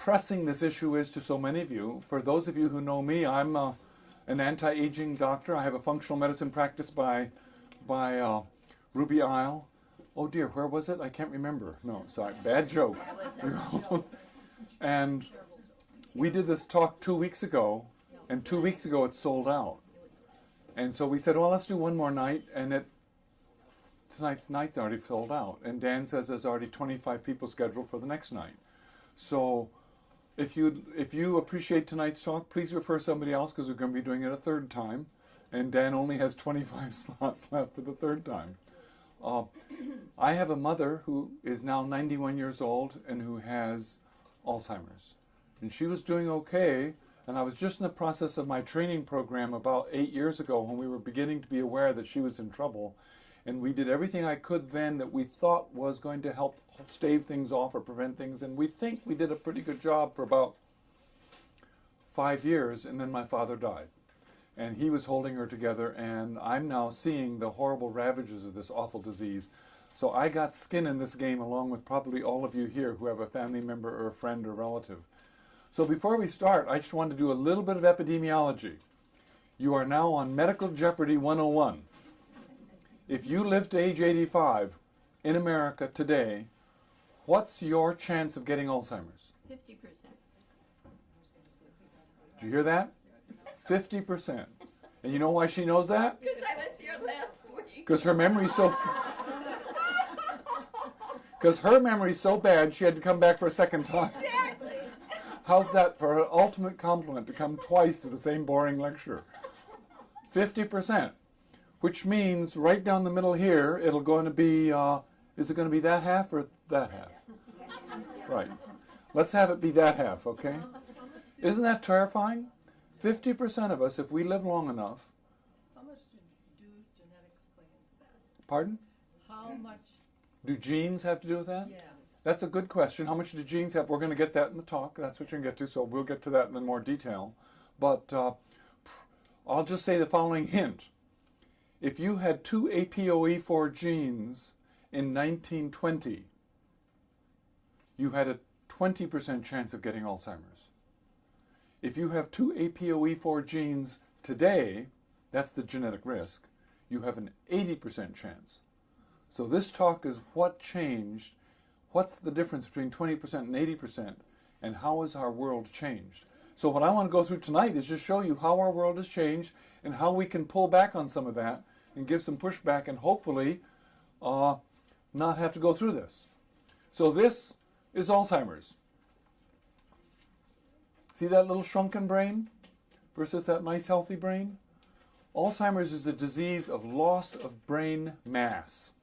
pressing this issue is to so many of you. For those of you who know me, I'm an anti-aging doctor. I have a functional medicine practice by Ruby Isle. Oh dear, where was it? I can't remember. No, sorry, bad joke. And we did this talk 2 weeks ago, and 2 weeks ago it sold out. And so we said, well, let's do one more night, and tonight's night's already filled out. And Dan says there's already 25 people scheduled for the next night. So if you appreciate tonight's talk, please refer somebody else, because we're going to be doing it a third time. And Dan only has 25 slots left for the third time. I have a mother who is now 91 years old and who has Alzheimer's. And she was doing okay, and I was just in the process of my training program about 8 years ago when we were beginning to be aware that she was in trouble. And we did everything I could then that we thought was going to help stave things off or prevent things. And we think we did a pretty good job for about 5 years, and then my father died. And he was holding her together, and I'm now seeing the horrible ravages of this awful disease. So I got skin in this game along with probably all of you here who have a family member or a friend or relative. So before we start, I just wanted to do a little bit of epidemiology. You are now on Medical Jeopardy 101. If you live to age 85 in America today, what's your chance of getting Alzheimer's? 50%. Did you hear that? 50%. And you know why she knows that? Because I was here last week. Because her memory's so... Because her memory's so bad, she had to come back for a second time. Exactly. How's that for an ultimate compliment to come twice to the same boring lecture? 50%. Which means right down the middle here, it'll going to be, is it going to be that half or that half? Right. Let's have it be that half, okay? Isn't that terrifying? 50% of us, if we live long enough. How much do genetics play into that? Pardon? How much? Do genes have to do with that? Yeah. That's a good question. How much do genes have? We're going to get that in the talk. That's what you're going to get to, so we'll get to that in more detail. But I'll just say the following hint. If you had 2 APOE4 genes in 1920, you had a 20% chance of getting Alzheimer's. If you have 2 APOE4 genes today, that's the genetic risk, you have an 80% chance. So this talk is what changed, what's the difference between 20% and 80%, and how has our world changed? So what I want to go through tonight is just show you how our world has changed and how we can pull back on some of that and give some pushback and hopefully not have to go through this. So this is Alzheimer's. See that little shrunken brain versus that nice healthy brain? Alzheimer's is a disease of loss of brain mass.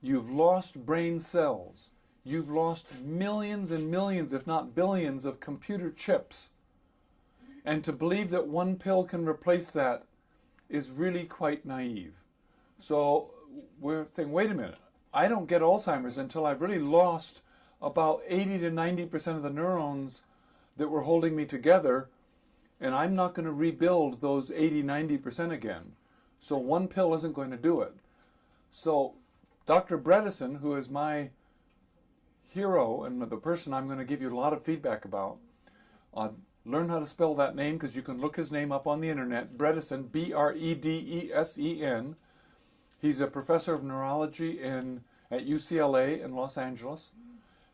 You've lost brain cells. You've lost millions and millions, if not billions, of computer chips. And to believe that one pill can replace that is really quite naive. So we're saying, wait a minute, I don't get Alzheimer's until I've really lost about 80 to 90% of the neurons that were holding me together, and I'm not going to rebuild those 80, 90% again. So one pill isn't going to do it. So Dr. Bredesen, who is my hero and the person I'm going to give you a lot of feedback about, learn how to spell that name because you can look his name up on the internet, Bredesen, B-R-E-D-E-S-E-N. He's a professor of neurology at UCLA in Los Angeles,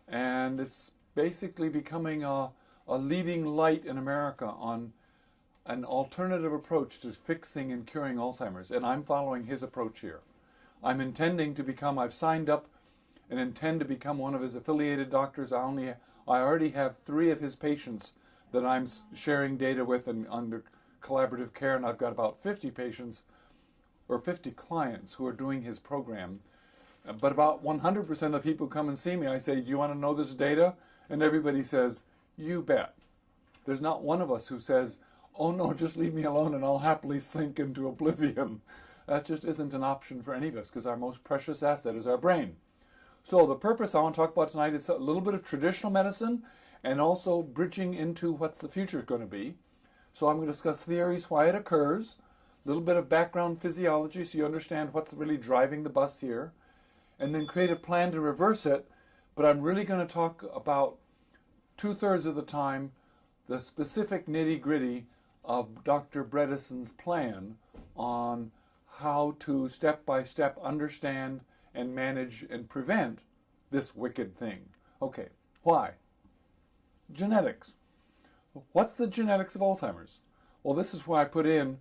and it's basically becoming a leading light in America on an alternative approach to fixing and curing Alzheimer's, and I'm following his approach here. I'm intending to become, I've signed up and intend to become one of his affiliated doctors. I already have 3 of his patients that I'm sharing data with and under collaborative care, and I've got about 50 patients or 50 clients who are doing his program. But about 100% of the people who come and see me, I say, do you want to know this data? And everybody says, you bet. There's not one of us who says, oh no, just leave me alone and I'll happily sink into oblivion. That just isn't an option for any of us because our most precious asset is our brain. So the purpose I want to talk about tonight is a little bit of traditional medicine and also bridging into what's the future going to be. So I'm going to discuss theories, why it occurs, a little bit of background physiology so you understand what's really driving the bus here, and then create a plan to reverse it. But I'm really going to talk about 2/3 of the time, the specific nitty-gritty of Dr. Bredesen's plan on how to step-by-step understand and manage and prevent this wicked thing. Okay, why? Genetics. What's the genetics of Alzheimer's? Well, this is why I put in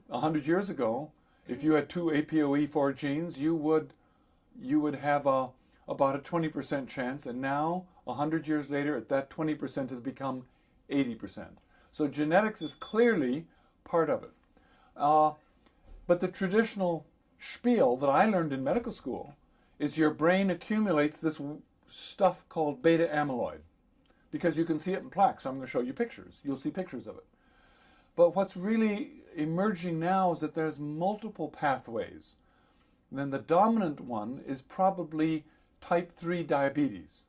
100 years ago, if you had two APOE4 genes, you would have about a 20% chance, and now, 100 years later, that 20% has become 80%. So genetics is clearly part of it. But the traditional spiel that I learned in medical school is your brain accumulates this stuff called beta amyloid, because you can see it in plaques. So I'm going to show you pictures. You'll see pictures of it. But what's really emerging now is that there's multiple pathways. And then the dominant one is probably type 3 diabetes.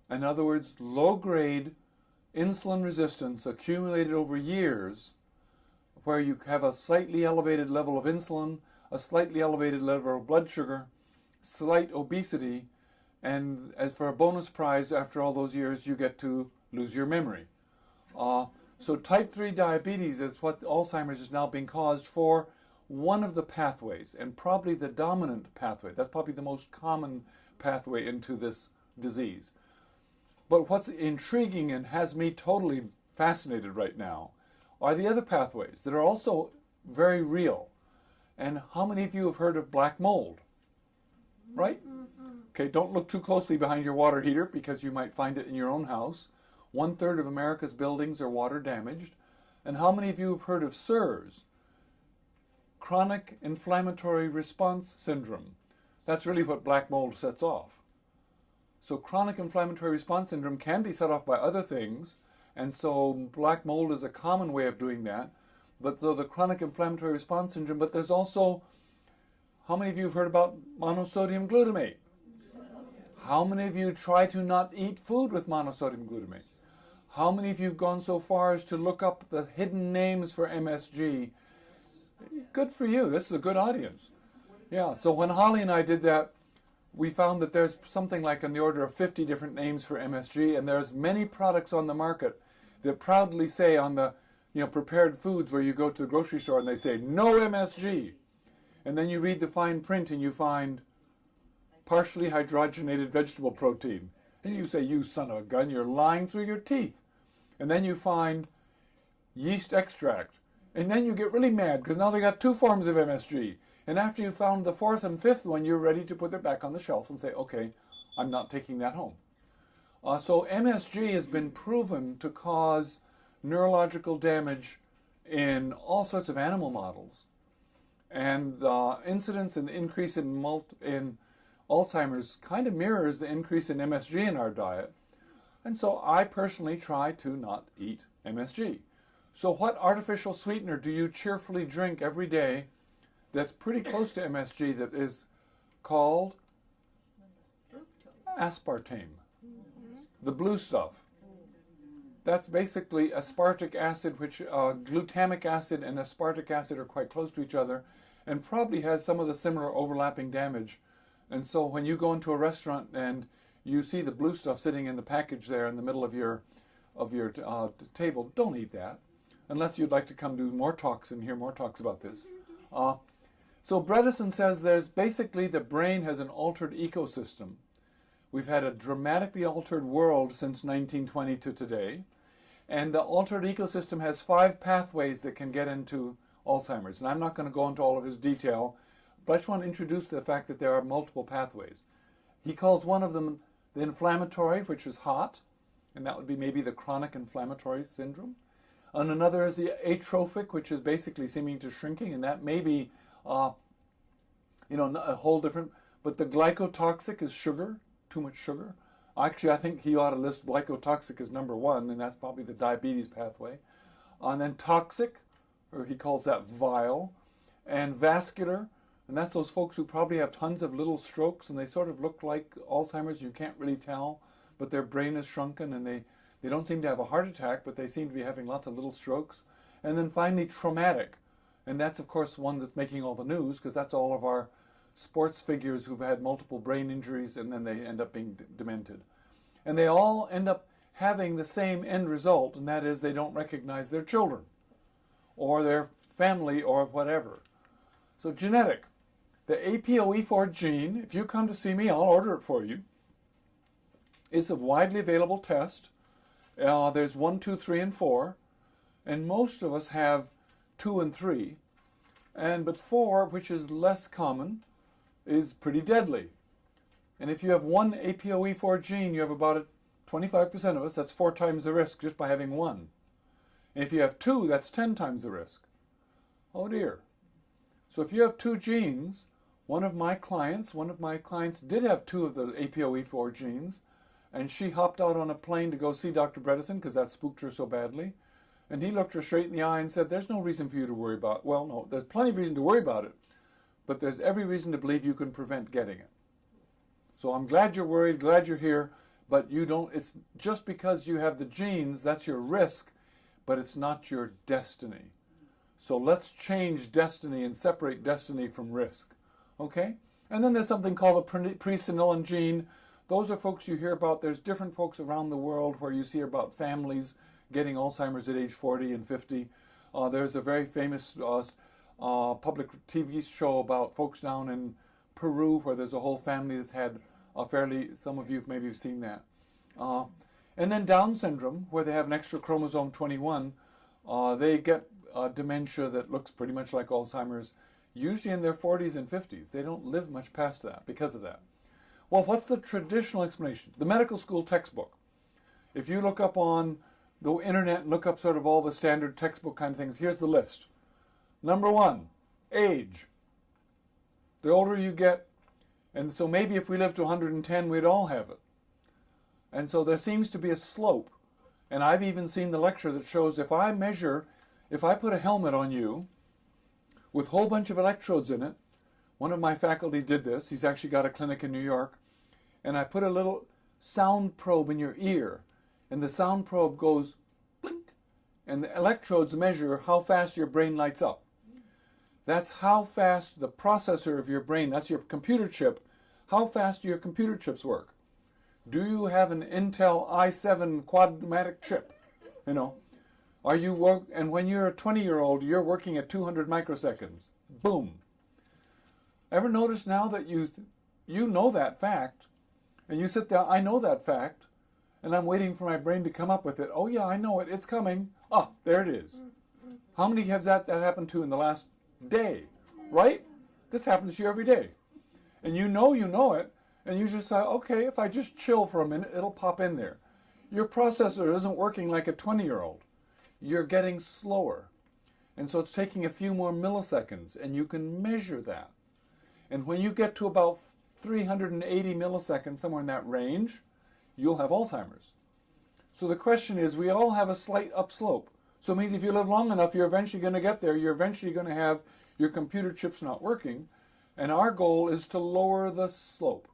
In other words, low-grade insulin resistance accumulated over years, where you have a slightly elevated level of insulin, a slightly elevated level of blood sugar, slight obesity, and as for a bonus prize, after all those years, you get to lose your memory. So type 3 diabetes is what Alzheimer's is now being caused for one of the pathways, and probably the dominant pathway. That's probably the most common pathway into this disease. But what's intriguing and has me totally fascinated right now are the other pathways that are also very real. And how many of you have heard of black mold? Right? Okay, don't look too closely behind your water heater because you might find it in your own house. 1/3 of America's buildings are water damaged. And how many of you have heard of CIRS? Chronic Inflammatory Response Syndrome. That's really what black mold sets off. So chronic inflammatory response syndrome can be set off by other things, and so black mold is a common way of doing that. But so the chronic inflammatory response syndrome, but there's also, how many of you have heard about monosodium glutamate? How many of you try to not eat food with monosodium glutamate? How many of you have gone so far as to look up the hidden names for MSG? Good for you. This is a good audience. Yeah, so when Holly and I did that, we found that there's something like in the order of 50 different names for MSG, and there's many products on the market that proudly say on the prepared foods where you go to the grocery store and they say, no MSG. And then you read the fine print and you find partially hydrogenated vegetable protein. And you say, you son of a gun, you're lying through your teeth. And then you find yeast extract. And then you get really mad because now they got 2 forms of MSG. And after you found the 4th and 5th one, you're ready to put it back on the shelf and say, okay, I'm not taking that home. So MSG has been proven to cause neurological damage in all sorts of animal models. And incidence and increase in Alzheimer's kind of mirrors the increase in MSG in our diet. And so I personally try to not eat MSG. So what artificial sweetener do you cheerfully drink every day that's pretty close to MSG that is called aspartame? The blue stuff. That's basically aspartic acid, which glutamic acid and aspartic acid are quite close to each other and probably has some of the similar overlapping damage. And so when you go into a restaurant and you see the blue stuff sitting in the package there in the middle of your table, don't eat that unless you'd like to come do more talks and hear more talks about this. So Bredesen says there's basically the brain has an altered ecosystem. We've had a dramatically altered world since 1920 to today. And the altered ecosystem has 5 pathways that can get into Alzheimer's. And I'm not going to go into all of his detail, but I just want to introduce the fact that there are multiple pathways. He calls one of them the inflammatory, which is hot, and that would be maybe the chronic inflammatory syndrome. And another is the atrophic, which is basically seeming to shrinking, and that may be a whole different, but the glycotoxic is sugar, too much sugar. Actually, I think he ought to list glycotoxic as number 1, and that's probably the diabetes pathway. And then toxic, or he calls that vile, and vascular, and that's those folks who probably have tons of little strokes, and they sort of look like Alzheimer's, you can't really tell, but their brain is shrunken, and they don't seem to have a heart attack, but they seem to be having lots of little strokes. And then finally, traumatic, and that's, of course, one that's making all the news, because that's all of our sports figures who've had multiple brain injuries and then they end up being demented. And they all end up having the same end result, and that is they don't recognize their children or their family or whatever. So genetic. The APOE4 gene, if you come to see me, I'll order it for you. It's a widely available test. There's 1, 2, 3, and 4. And most of us have 2 and 3. But 4, which is less common, is pretty deadly. And if you have one APOE4 gene, you have about 25% of us. That's 4 times the risk just by having one. And if you have 2, that's 10 times the risk. Oh dear. So if you have 2 genes, one of my clients did have 2 of the APOE4 genes, and she hopped out on a plane to go see Dr. Bredesen because that spooked her so badly. And he looked her straight in the eye and said, there's no reason for you to worry about it. Well, no, there's plenty of reason to worry about it, but there's every reason to believe you can prevent getting it. So I'm glad you're worried, glad you're here, but you don't, it's just because you have the genes, that's your risk, but it's not your destiny. So let's change destiny and separate destiny from risk. Okay? And then there's something called a presenilin gene. Those are folks you hear about. There's different folks around the world where you see about families getting Alzheimer's at age 40 and 50. There's a very famous public TV show about folks down in Peru where there's a whole family that's had some of you maybe have seen that. And then Down syndrome, where they have an extra chromosome 21, they get dementia that looks pretty much like Alzheimer's, usually in their 40s and 50s. They don't live much past that because of that. Well, what's the traditional explanation? The medical school textbook. If you look up on the internet and look up sort of all the standard textbook kind of things, here's the list. Number 1, age. The older you get, and so maybe if we lived to 110, we'd all have it. And so there seems to be a slope. And I've even seen the lecture that shows if I put a helmet on you with a whole bunch of electrodes in it, one of my faculty did this, he's actually got a clinic in New York, and I put a little sound probe in your ear, and the sound probe goes blink, and the electrodes measure how fast your brain lights up. That's how fast the processor of your brain, that's your computer chip, how fast do your computer chips work? Do you have an Intel i7 quadratic chip? You know, and when you're a 20-year-old, you're working at 200 microseconds. Boom. Ever notice now that you know that fact, and you sit there, I know that fact, and I'm waiting for my brain to come up with it. Oh yeah, I know it, it's coming. Ah, there it is. How many has that happened to in the last day? Right? This happens to you every day. And you know it, and you just say, okay, if I just chill for a minute, it'll pop in there. Your processor isn't working like a 20-year-old. You're getting slower. And so it's taking a few more milliseconds, and you can measure that. And when you get to about 380 milliseconds, somewhere in that range, you'll have Alzheimer's. So the question is, we all have a slight upslope. So it means if you live long enough, you're eventually going to get there. You're eventually going to have your computer chips not working. And our goal is to lower the slope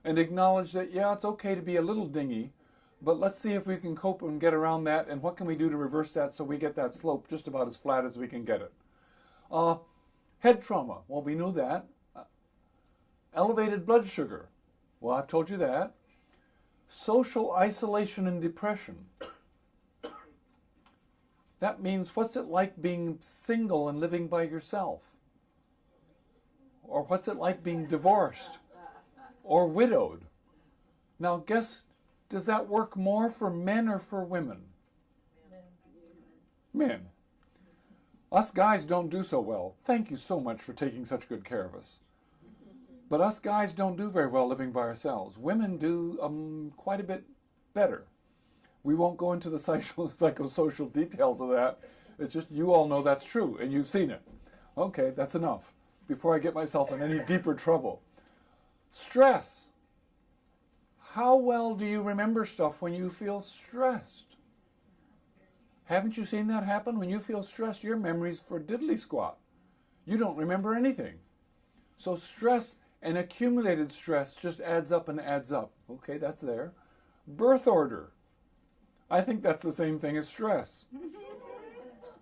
and acknowledge that, yeah, it's okay to be a little dingy, but let's see if we can cope and get around that, and what can we do to reverse that so we get that slope just about as flat as we can get it. Head trauma, well, we knew that. Elevated blood sugar, well, I've told you that. Social isolation and depression. That means, what's it like being single and living by yourself? Or what's it like being divorced or widowed? Now guess, does that work more for men or for women? Men. Us guys don't do so well. Thank you so much for taking such good care of us. But us guys don't do very well living by ourselves. Women do quite a bit better. We won't go into the psychosocial details of that. It's just you all know that's true, and you've seen it. Okay, that's enough, before I get myself in any deeper trouble. Stress. How well do you remember stuff when you feel stressed? Haven't you seen that happen? When you feel stressed, your memory's for diddly squat. You don't remember anything. So stress and accumulated stress just adds up and adds up. Okay, that's there. Birth order. I think that's the same thing as stress.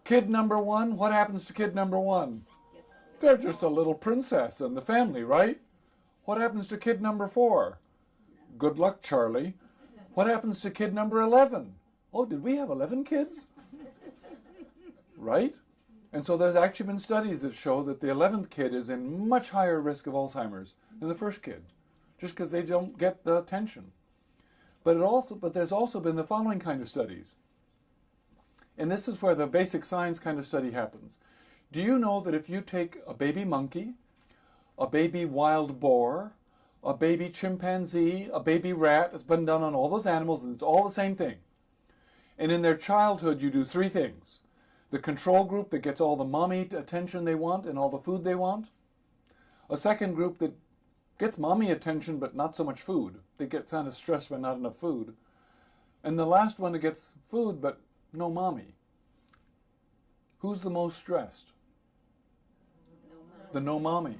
Kid number 1, what happens to kid number 1? They're just a little princess in the family, right? What happens to kid number 4? Good luck, Charlie. What happens to kid number 11? Oh, did we have 11 kids? Right? And so there's actually been studies that show that the 11th kid is in much higher risk of Alzheimer's than the first kid, just because they don't get the attention. But there's also been the following kind of studies. And this is where the basic science kind of study happens. Do you know that if you take a baby monkey, a baby wild boar, a baby chimpanzee, a baby rat, it's been done on all those animals, and it's all the same thing. And in their childhood, you do three things. The control group that gets all the mommy attention they want and all the food they want. A second group that gets mommy attention but not so much food. They get kind of stressed by not enough food. And the last one that gets food but no mommy. Who's the most stressed? The no mommy.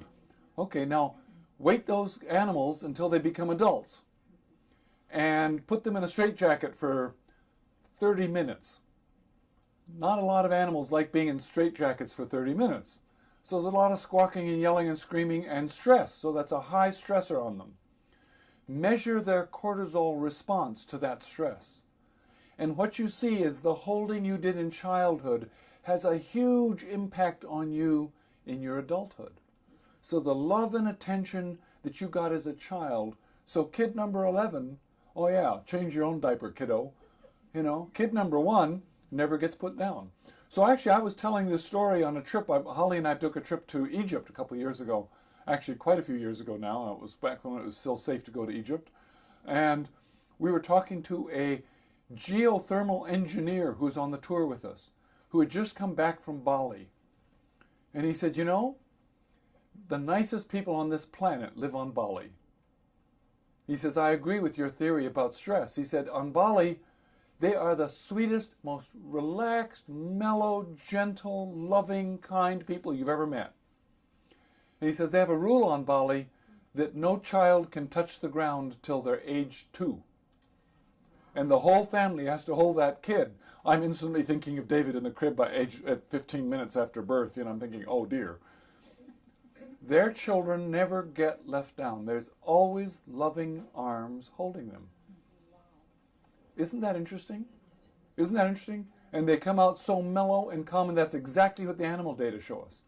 Okay, now wait those animals until they become adults and put them in a straitjacket for 30 minutes. Not a lot of animals like being in straitjackets for 30 minutes. So there's a lot of squawking and yelling and screaming and stress. So that's a high stressor on them. Measure their cortisol response to that stress. And what you see is the holding you did in childhood has a huge impact on you in your adulthood. So the love and attention that you got as a child. So kid number 11, oh yeah, change your own diaper, kiddo. You know, kid number 1 never gets put down. So actually, I was telling this story on a trip. Holly and I took a trip to Egypt a couple of years ago. Actually, quite a few years ago now. It was back when it was still safe to go to Egypt. And we were talking to a geothermal engineer who was on the tour with us, who had just come back from Bali. And he said, you know, the nicest people on this planet live on Bali. He says, I agree with your theory about stress. He said, on Bali, they are the sweetest, most relaxed, mellow, gentle, loving, kind people you've ever met. And he says they have a rule on Bali that no child can touch the ground till they're age 2. And the whole family has to hold that kid. I'm instantly thinking of David in the crib at 15 minutes after birth. You know, I'm thinking, oh dear. Their children never get left down. There's always loving arms holding them. Isn't that interesting? Isn't that interesting? And they come out so mellow and calm, and that's exactly what the animal data show us.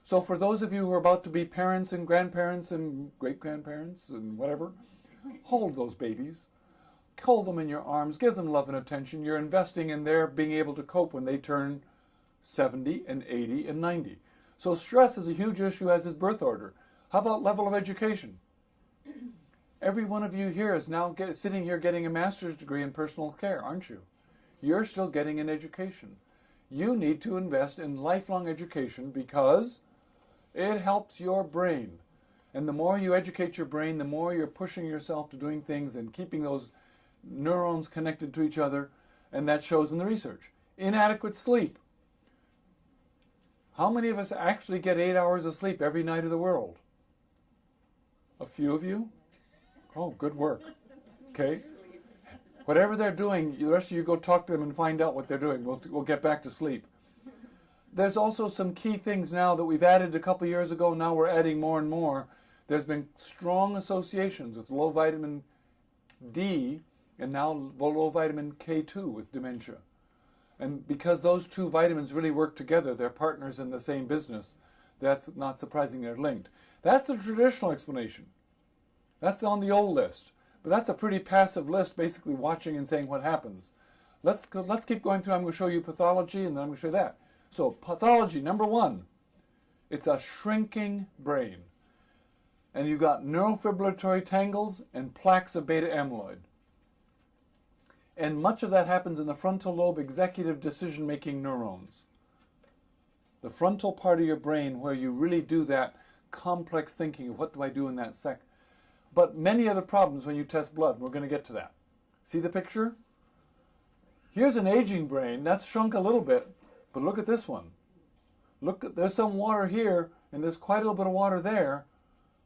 So for those of you who are about to be parents and grandparents and great-grandparents and whatever, hold those babies. Hold them in your arms. Give them love and attention. You're investing in their being able to cope when they turn 70 and 80 and 90. So stress is a huge issue as is birth order. How about level of education? Every one of you here is now sitting here getting a master's degree in personal care, aren't you? You're still getting an education. You need to invest in lifelong education because it helps your brain. And the more you educate your brain, the more you're pushing yourself to doing things and keeping those neurons connected to each other, and that shows in the research. Inadequate sleep. How many of us actually get 8 hours of sleep every night of the world? A few of you? Oh, good work. Okay. Whatever they're doing, the rest of you go talk to them and find out what they're doing. We'll get back to sleep. There's also some key things now that we've added a couple years ago. Now we're adding more and more. There's been strong associations with low vitamin D and now low vitamin K2 with dementia. And because those two vitamins really work together, they're partners in the same business, that's not surprising they're linked. That's the traditional explanation. That's on the old list. But that's a pretty passive list, basically watching and saying what happens. Let's keep going through. I'm going to show you pathology, and then I'm going to show you that. So pathology, number 1, it's a shrinking brain. And you've got neurofibrillatory tangles and plaques of beta amyloid. And much of that happens in the frontal lobe executive decision-making neurons. The frontal part of your brain where you really do that complex thinking of what do I do in that sec. But many other problems when you test blood, and we're going to get to that. See the picture? Here's an aging brain. That's shrunk a little bit, but look at this one. Look, there's some water here, and there's quite a little bit of water there,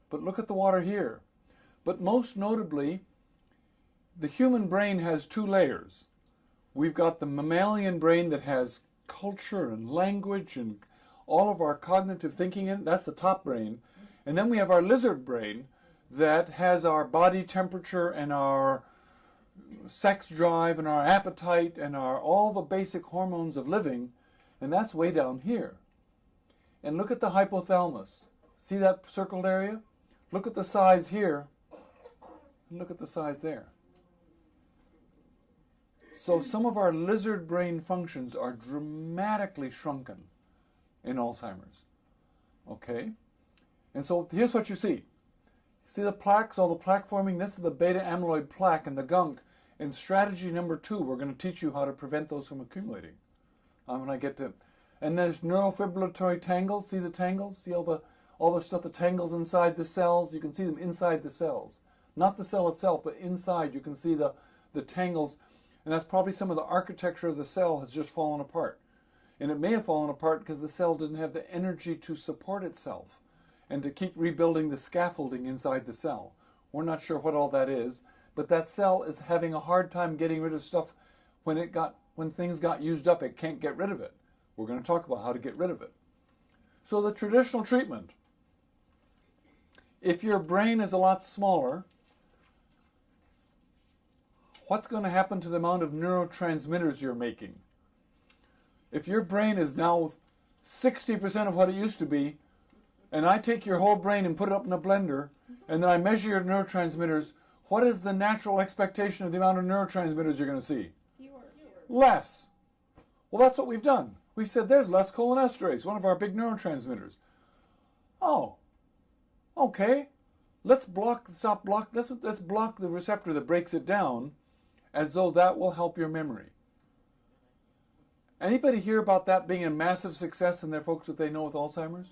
but look at the water here. But most notably, the human brain has 2 layers. We've got the mammalian brain that has culture and language and all of our cognitive thinking in it. That's the top brain. And then we have our lizard brain that has our body temperature and our sex drive and our appetite and our all the basic hormones of living, and that's way down here. And look at the hypothalamus. See that circled area? Look at the size here, and look at the size there. So some of our lizard brain functions are dramatically shrunken in Alzheimer's. Okay? And so here's what you see. See the plaques, all the plaque forming? This is the beta amyloid plaque and the gunk. In strategy number 2, we're going to teach you how to prevent those from accumulating. When I get to, and there's neurofibrillatory tangles. See the tangles? See all the stuff, the tangles inside the cells? You can see them inside the cells. Not the cell itself, but inside you can see the tangles. And that's probably some of the architecture of the cell has just fallen apart. And it may have fallen apart because the cell didn't have the energy to support itself and to keep rebuilding the scaffolding inside the cell. We're not sure what all that is, but that cell is having a hard time getting rid of stuff when things got used up. It can't get rid of it. We're going to talk about how to get rid of it. So the traditional treatment, if your brain is a lot smaller, what's going to happen to the amount of neurotransmitters you're making? If your brain is now 60% of what it used to be, and I take your whole brain and put it up in a blender, and then I measure your neurotransmitters, what is the natural expectation of the amount of neurotransmitters you're going to see? Fewer. Less. Well, that's what we've done. We said there's less cholinesterase, one of our big neurotransmitters. Oh, okay. Let's block the receptor that breaks it down, as though that will help your memory. Anybody hear about that being a massive success in their folks that they know with Alzheimer's?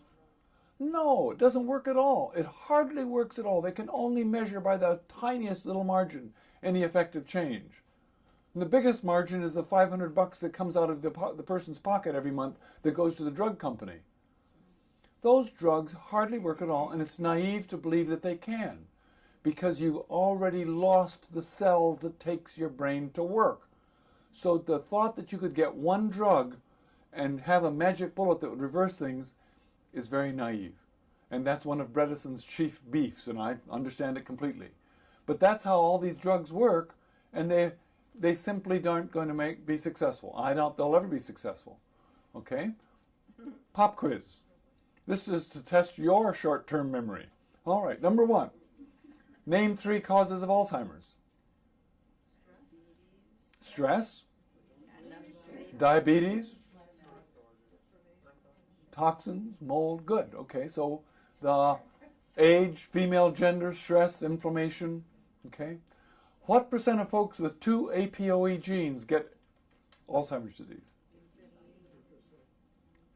No, it doesn't work at all. It hardly works at all. They can only measure by the tiniest little margin any effective change. And the biggest margin is the $500 that comes out of the person's pocket every month that goes to the drug company. Those drugs hardly work at all, and it's naive to believe that they can, because you've already lost the cells that takes your brain to work. So the thought that you could get one drug and have a magic bullet that would reverse things is very naive. And that's one of Bredeson's chief beefs, and I understand it completely. But that's how all these drugs work, and they simply aren't going to be successful. I doubt they'll ever be successful. Okay? Pop quiz. This is to test your short-term memory. All right, number 1. Name 3 causes of Alzheimer's. Stress. Diabetes. Toxins, mold, good. Okay, so the age, female gender, stress, inflammation. Okay. What % of folks with 2 APOE genes get Alzheimer's disease?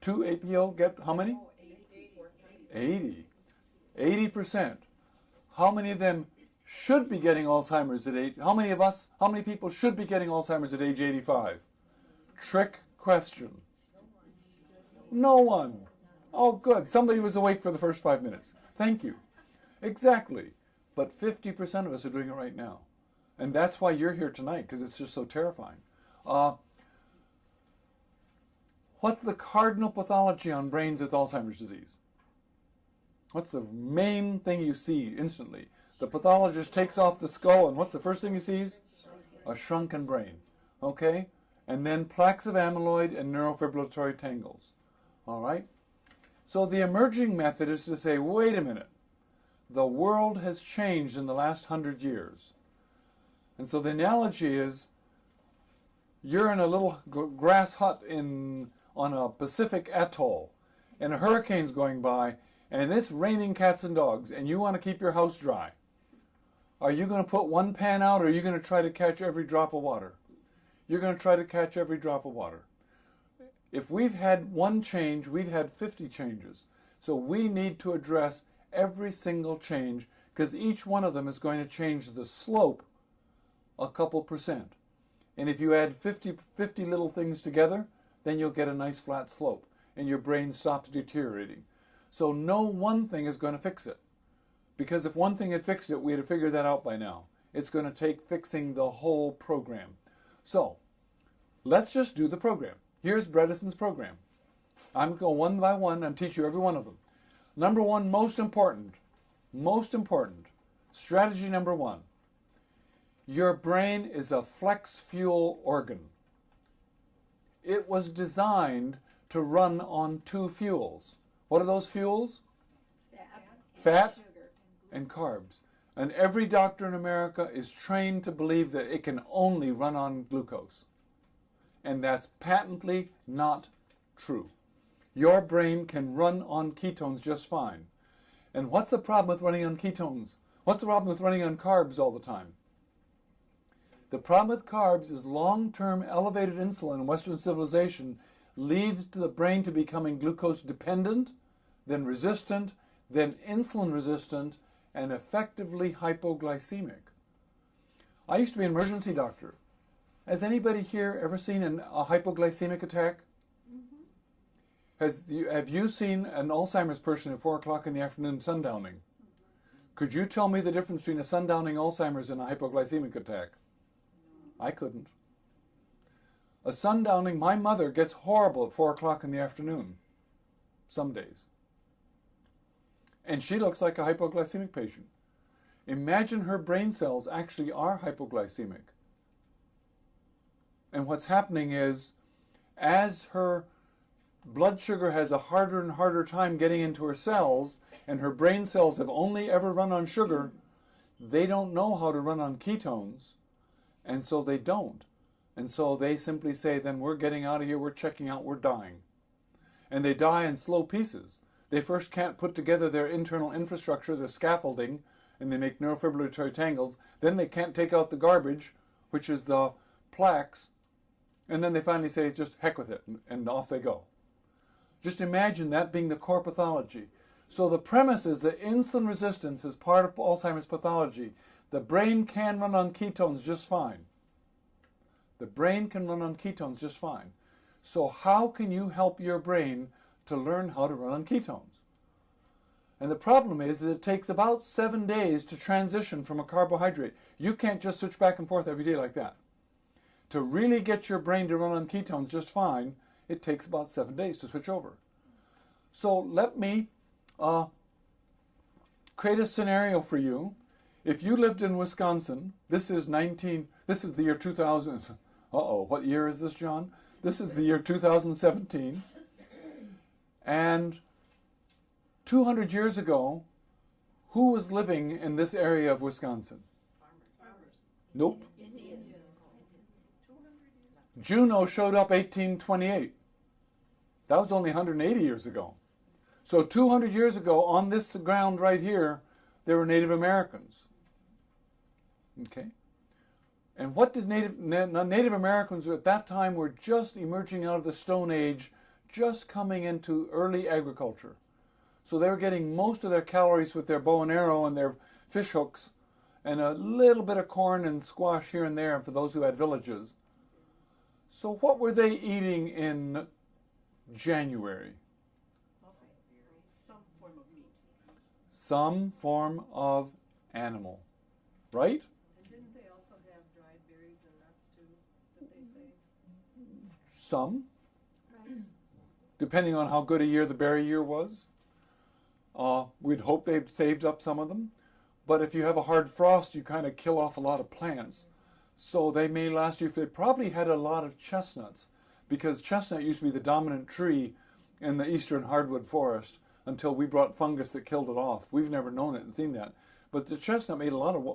2 APO get how many? 80. 80%. How many of them should be getting Alzheimer's at age? How many people should be getting Alzheimer's at age 85? Trick question. No one. Oh, good. Somebody was awake for the first 5 minutes. Thank you. Exactly. But 50% of us are doing it right now. And that's why you're here tonight, because it's just so terrifying. What's the cardinal pathology on brains with Alzheimer's disease? What's the main thing you see instantly? The pathologist takes off the skull, and what's the first thing he sees? A shrunken brain. Okay? And then plaques of amyloid and neurofibrillatory tangles. All right? So the emerging method is to say, wait a minute. The world has changed in the last 100 years. And so the analogy is, you're in a little grass hut on a Pacific atoll, and a hurricane's going by, and it's raining cats and dogs, and you want to keep your house dry. Are you going to put one pan out, or are you going to try to catch every drop of water? You're going to try to catch every drop of water. If we've had one change, we've had 50 changes. So we need to address every single change, because each one of them is going to change the slope a couple %. And if you add 50 little things together, then you'll get a nice flat slope, and your brain stops deteriorating. So no one thing is going to fix it. Because if one thing had fixed it, we'd have figured that out by now. It's going to take fixing the whole program. So let's just do the program. Here's Bredeson's program. I'm going to go one by one and teach you every one of them. Number 1, most important, strategy number 1. Your brain is a flex fuel organ. It was designed to run on two fuels. What are those fuels? Fat and carbs. And every doctor in America is trained to believe that it can only run on glucose. And that's patently not true. Your brain can run on ketones just fine. And what's the problem with running on ketones? What's the problem with running on carbs all the time? The problem with carbs is long-term elevated insulin in Western civilization leads to the brain to becoming glucose dependent, then resistant, then insulin resistant, and effectively hypoglycemic. I used to be an emergency doctor. Has anybody here ever seen a hypoglycemic attack? Have you seen an Alzheimer's person at 4 o'clock in the afternoon sundowning? Could you tell me the difference between a sundowning Alzheimer's and a hypoglycemic attack? I couldn't. A sundowning, my mother gets horrible at 4 o'clock in the afternoon, some days. And she looks like a hypoglycemic patient. Imagine her brain cells actually are hypoglycemic. And what's happening is, as her blood sugar has a harder and harder time getting into her cells, and her brain cells have only ever run on sugar, they don't know how to run on ketones, and so they don't. And so they simply say, then we're getting out of here, we're checking out, we're dying. And they die in slow pieces. They first can't put together their internal infrastructure, their scaffolding, and they make neurofibrillatory tangles. Then they can't take out the garbage, which is the plaques. And then they finally say, just heck with it, and off they go. Just imagine that being the core pathology. So the premise is that insulin resistance is part of Alzheimer's pathology. The brain can run on ketones just fine. The brain can run on ketones just fine. So how can you help your brain to learn how to run on ketones? And the problem is that it takes about 7 days to transition from a carbohydrate. You can't just switch back and forth every day like that. To really get your brain to run on ketones just fine, it takes about 7 days to switch over. So let me create a scenario for you. If you lived in Wisconsin, this is the year 2000. What year is this, John? This is the year 2017. And 200 years ago, who was living in this area of Wisconsin? Farmers. Nope. Juneau showed up 1828. That was only 180 years ago. So 200 years ago, on this ground right here, there were Native Americans. Okay? And what did Native Americans at that time were just emerging out of the Stone Age, just coming into early agriculture. So they were getting most of their calories with their bow and arrow and their fish hooks, and a little bit of corn and squash here and there for those who had villages. So what were they eating in January? Some form of meat. Some form of animal, right? And didn't they also have dried berries and nuts too, that they say? Some, Rice. depending on how good a year the berry year was. We'd hope they'd saved up some of them. But if you have a hard frost, you kind of kill off a lot of plants. So they may last you. They probably had a lot of chestnuts, because chestnut used to be the dominant tree in the eastern hardwood forest until we brought fungus that killed it off. We've never known it and seen that. But the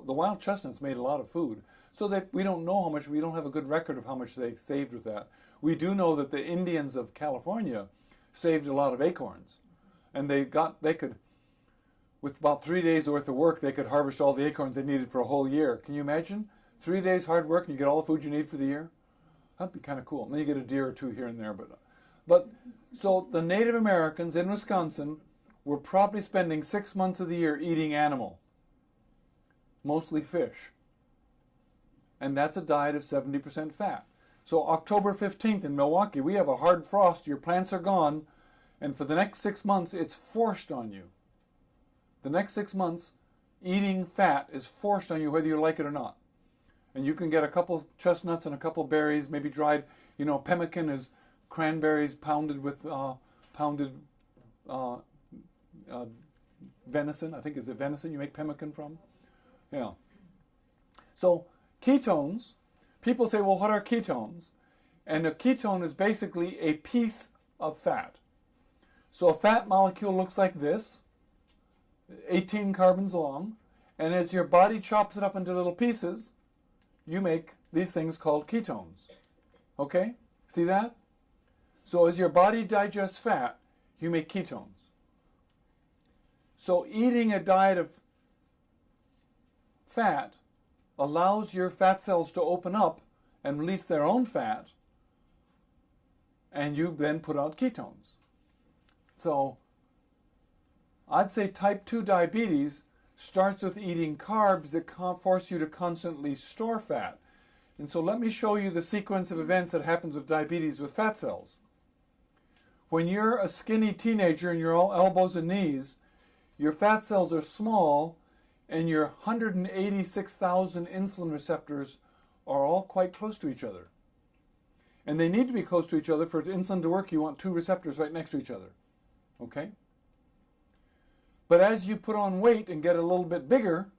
wild chestnuts made a lot of food. So that we don't know how much, we don't have a good record of how much they saved with that. We do know that the Indians of California saved a lot of acorns. And they could, with about 3 days worth of work, they could harvest all the acorns they needed for a whole year. Can you imagine? 3 days hard work and you get all the food you need for the year? That'd be kind of cool. And then you get a deer or two here and there. But so the Native Americans in Wisconsin were probably spending 6 months of the year eating animal, mostly fish. And that's a diet of 70% fat. So October 15th in Milwaukee, we have a hard frost. Your plants are gone. And for the next 6 months, it's forced on you. The next 6 months, eating fat is forced on you whether you like it or not. And you can get a couple chestnuts and a couple berries, maybe dried. Pemmican is cranberries pounded with venison. I think, is it venison you make pemmican from? Yeah. So Ketones, people say, well, what are ketones? And a ketone is basically a piece of fat. So a fat molecule looks like this, 18 carbons long, and as your body chops it up into little pieces, you make these things called ketones. Okay? See that? So as your body digests fat, you make ketones. So eating a diet of fat allows your fat cells to open up and release their own fat, and you then put out ketones. So I'd say type 2 diabetes starts with eating carbs that force you to constantly store fat. And so let me show you the sequence of events that happens with diabetes with fat cells. When you're a skinny teenager and you're all elbows and knees, your fat cells are small and your 186,000 insulin receptors are all quite close to each other. And they need to be close to each other. For insulin to work, you want two receptors right next to each other. Okay? But as you put on weight and get a little bit bigger,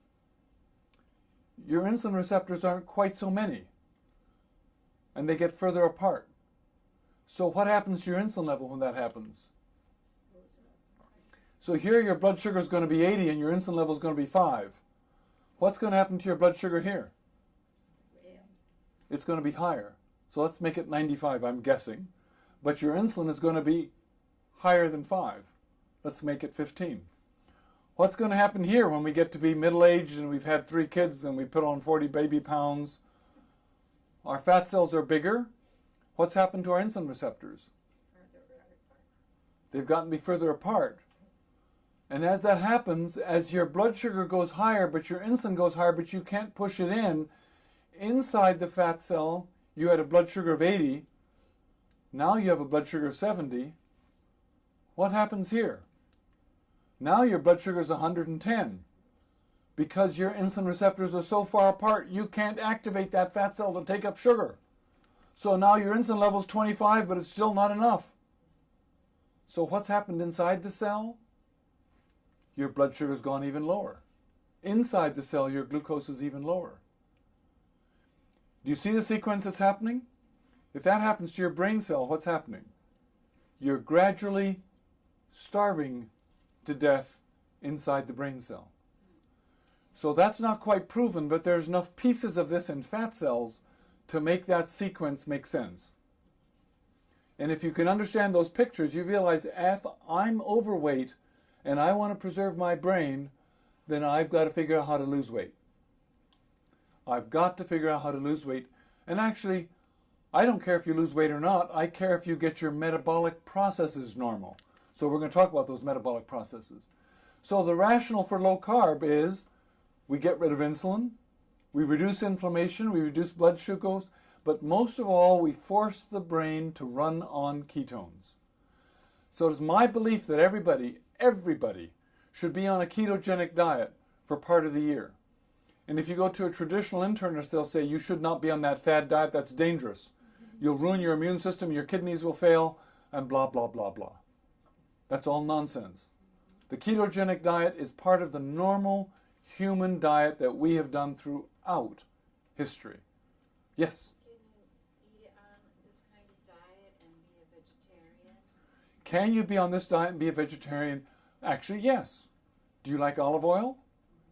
your insulin receptors aren't quite so many. And they get further apart. So what happens to your insulin level when that happens? So here your blood sugar is going to be 80 and your insulin level is going to be 5. What's going to happen to your blood sugar here? It's going to be higher. So let's make it 95, I'm guessing. But your insulin is going to be higher than 5. Let's make it 15. What's going to happen here when we get to be middle-aged and we've had 3 kids and we put on 40 baby pounds? Our fat cells are bigger. What's happened to our insulin receptors? They've gotten to be further apart. And as that happens, as your blood sugar goes higher, but your insulin goes higher, but you can't push it in, inside the fat cell, you had a blood sugar of 80. Now you have a blood sugar of 70. What happens here? Now your blood sugar is 110. Because your insulin receptors are so far apart, you can't activate that fat cell to take up sugar. So now your insulin level is 25, but it's still not enough. So what's happened inside the cell? Your blood sugar has gone even lower. Inside the cell, your glucose is even lower. Do you see the sequence that's happening? If that happens to your brain cell, what's happening? You're gradually starving to death inside the brain cell. So that's not quite proven, but there's enough pieces of this in fat cells to make that sequence make sense. And if you can understand those pictures, you realize if I'm overweight and I want to preserve my brain, then I've got to figure out how to lose weight. I've got to figure out how to lose weight. And actually, I don't care if you lose weight or not. I care if you get your metabolic processes normal. So we're going to talk about those metabolic processes. So the rationale for low carb is we get rid of insulin, we reduce inflammation, we reduce blood sugars, but most of all, we force the brain to run on ketones. So it's my belief that everybody should be on a ketogenic diet for part of the year. And if you go to a traditional internist, they'll say you should not be on that fad diet, that's dangerous. You'll ruin your immune system, your kidneys will fail, and blah, blah, blah, blah. That's all nonsense. The ketogenic diet is part of the normal human diet that we have done throughout history. Yes? Can you eat on this kind of diet and be a vegetarian? Can you be on this diet and be a vegetarian? Actually, yes. Do you like olive oil?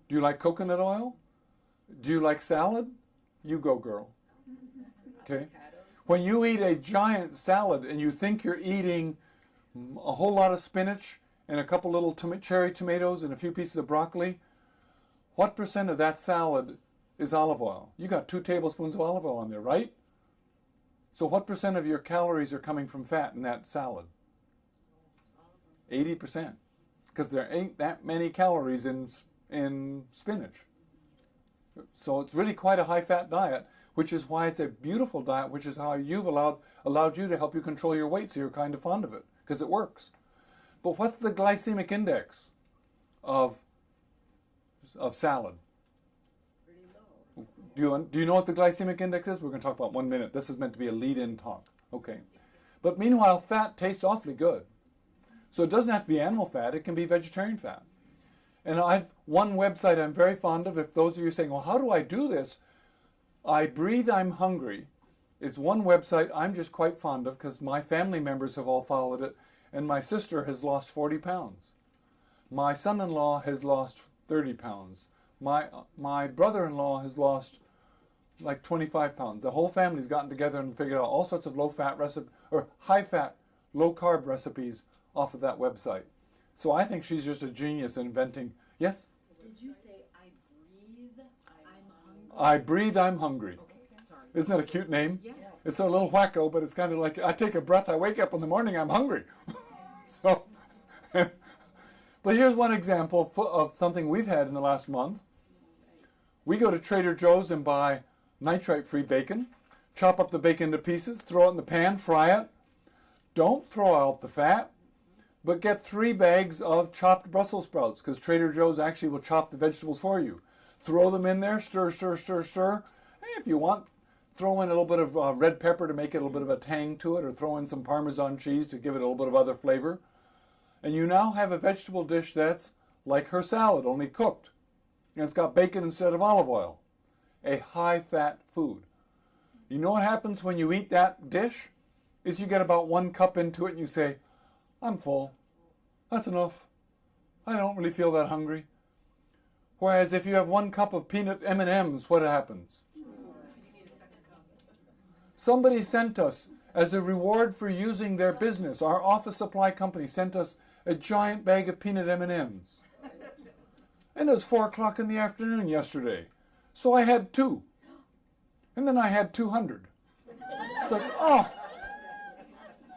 Do you like coconut oil? Do you like salad? You go, girl. Okay? When you eat a giant salad and you think you're eating a whole lot of spinach and a couple little cherry tomatoes and a few pieces of broccoli, what percent of that salad is olive oil? You got 2 tablespoons of olive oil on there, right? So what percent of your calories are coming from fat in that salad? 80%. Because there ain't that many calories in spinach. So it's really quite a high-fat diet, which is why it's a beautiful diet, which is how you've allowed you to help you control your weight, so you're kind of fond of it, because it works. But what's the glycemic index of salad? Pretty low. Do you know what the glycemic index is? We're going to talk about 1 minute. This is meant to be a lead-in talk. Okay. But meanwhile, fat tastes awfully good. So it doesn't have to be animal fat. It can be vegetarian fat. And I've one website I'm very fond of. If those of you are saying, well, how do I do this? I Breathe, I'm Hungry is one website I'm just quite fond of because my family members have all followed it, and my sister has lost 40 pounds. My son-in-law has lost 30 pounds. My brother-in-law has lost like 25 pounds. The whole family's gotten together and figured out all sorts of low-fat recipe or high-fat, low-carb recipes off of that website. So I think she's just a genius in inventing. Yes? Did you say I breathe, I'm hungry? I Breathe, I'm Hungry. Okay, sorry. Isn't that a cute name? Yes. It's a little wacko, but it's kind of like I take a breath, I wake up in the morning, I'm hungry. So, but here's one example of something we've had in the last month. We go to Trader Joe's and buy nitrite-free bacon, chop up the bacon into pieces, throw it in the pan, fry it. Don't throw out the fat, but get 3 bags of chopped Brussels sprouts, because Trader Joe's actually will chop the vegetables for you. Throw them in there, stir, stir, stir, stir. Hey, if you want, throw in a little bit of red pepper to make it a little bit of a tang to it, or throw in some Parmesan cheese to give it a little bit of other flavor. And you now have a vegetable dish that's like her salad, only cooked. And it's got bacon instead of olive oil. A high-fat food. You know what happens when you eat that dish? Is you get about 1 cup into it and you say, I'm full. That's enough. I don't really feel that hungry. Whereas if you have 1 cup of peanut M&Ms, what happens? Somebody sent us, as a reward for using their business, our office supply company sent us a giant bag of peanut M&Ms. And it was 4 o'clock in the afternoon yesterday. So I had 2. And then I had 200. It's like, oh.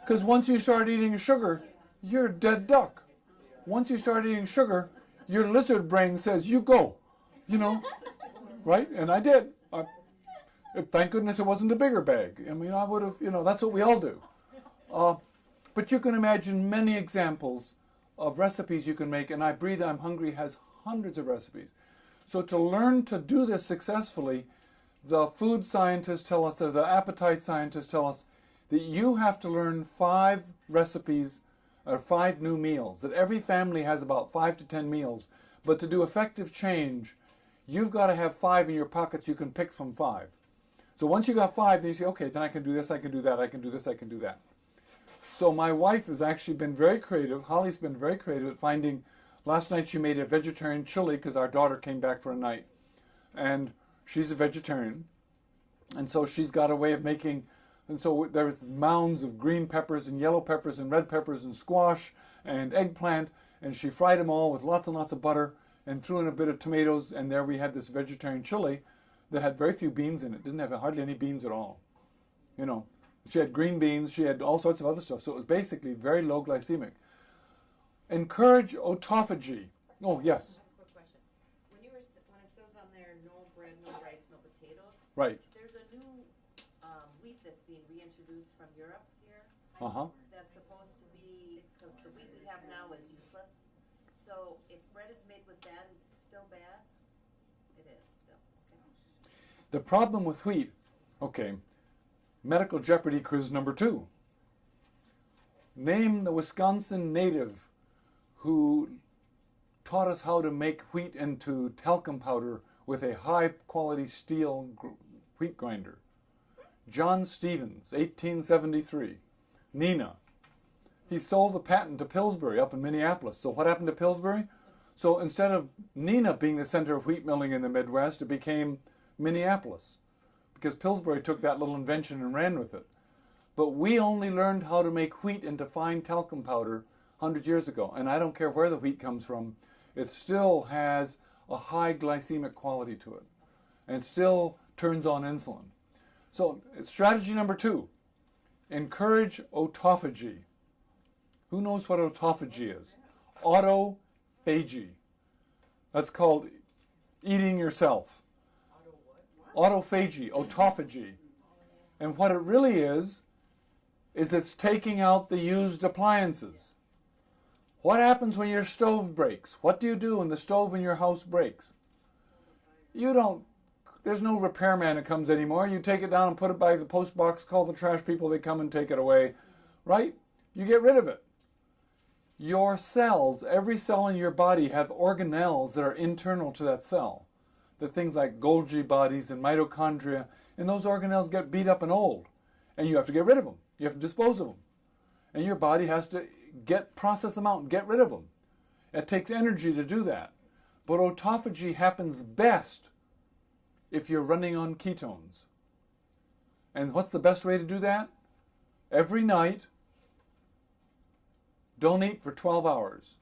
Because once you start eating sugar, you're a dead duck. Once you start eating sugar, your lizard brain says, you go. You know, right? And I did. Thank goodness it wasn't a bigger bag. I mean, I would have, that's what we all do. But you can imagine many examples of recipes you can make, and I Breathe, I'm Hungry has hundreds of recipes. So to learn to do this successfully, the food scientists tell us, or the appetite scientists tell us, that you have to learn 5 recipes, or 5 new meals, that every family has about 5 to 10 meals. But to do effective change, you've got to have 5 in your pockets you can pick from 5. So once you got 5, then you say, okay, then I can do this, I can do that, I can do this, I can do that. So my wife has actually been very creative. Holly's been very creative at finding, last night she made a vegetarian chili because our daughter came back for a night. And she's a vegetarian. And so she's got a way of making, and so there's mounds of green peppers and yellow peppers and red peppers and squash and eggplant. And she fried them all with lots and lots of butter and threw in a bit of tomatoes. And there we had this vegetarian chili that had very few beans in it. Didn't have hardly any beans at all. She had green beans. She had all sorts of other stuff. So it was basically very low glycemic. Encourage autophagy. Oh, yes. Quick question. When it says on there, no bread, no rice, no potatoes, Right. there's a new wheat that's being reintroduced from Europe here. Uh-huh. That's supposed to be, because the wheat we have now is useless. So if bread is made with that, is it still bad? It is still. Okay. The problem with wheat, okay, medical Jeopardy quiz number 2. Name the Wisconsin native who taught us how to make wheat into talcum powder with a high-quality steel wheat grinder. John Stevens, 1873. Nina. He sold the patent to Pillsbury up in Minneapolis. So what happened to Pillsbury? So instead of Nina being the center of wheat milling in the Midwest, it became Minneapolis, because Pillsbury took that little invention and ran with it. But we only learned how to make wheat into fine talcum powder 100 years ago. And I don't care where the wheat comes from, it still has a high glycemic quality to it and still turns on insulin. So strategy number 2, encourage autophagy. Who knows what autophagy is? Autophagy. That's called eating yourself. Autophagy, autophagy. And what it really is it's taking out the used appliances. What happens when your stove breaks? What do you do when the stove in your house breaks? There's no repairman that comes anymore. You take it down and put it by the post box, call the trash people, they come and take it away, right? You get rid of it. Your cells, every cell in your body have organelles that are internal to that cell. that things like Golgi bodies and mitochondria, and those organelles get beat up and old, and you have to get rid of them. You have to dispose of them. And your body has to process them out and get rid of them. It takes energy to do that. But autophagy happens best if you're running on ketones. And what's the best way to do that? Every night, don't eat for 12 hours.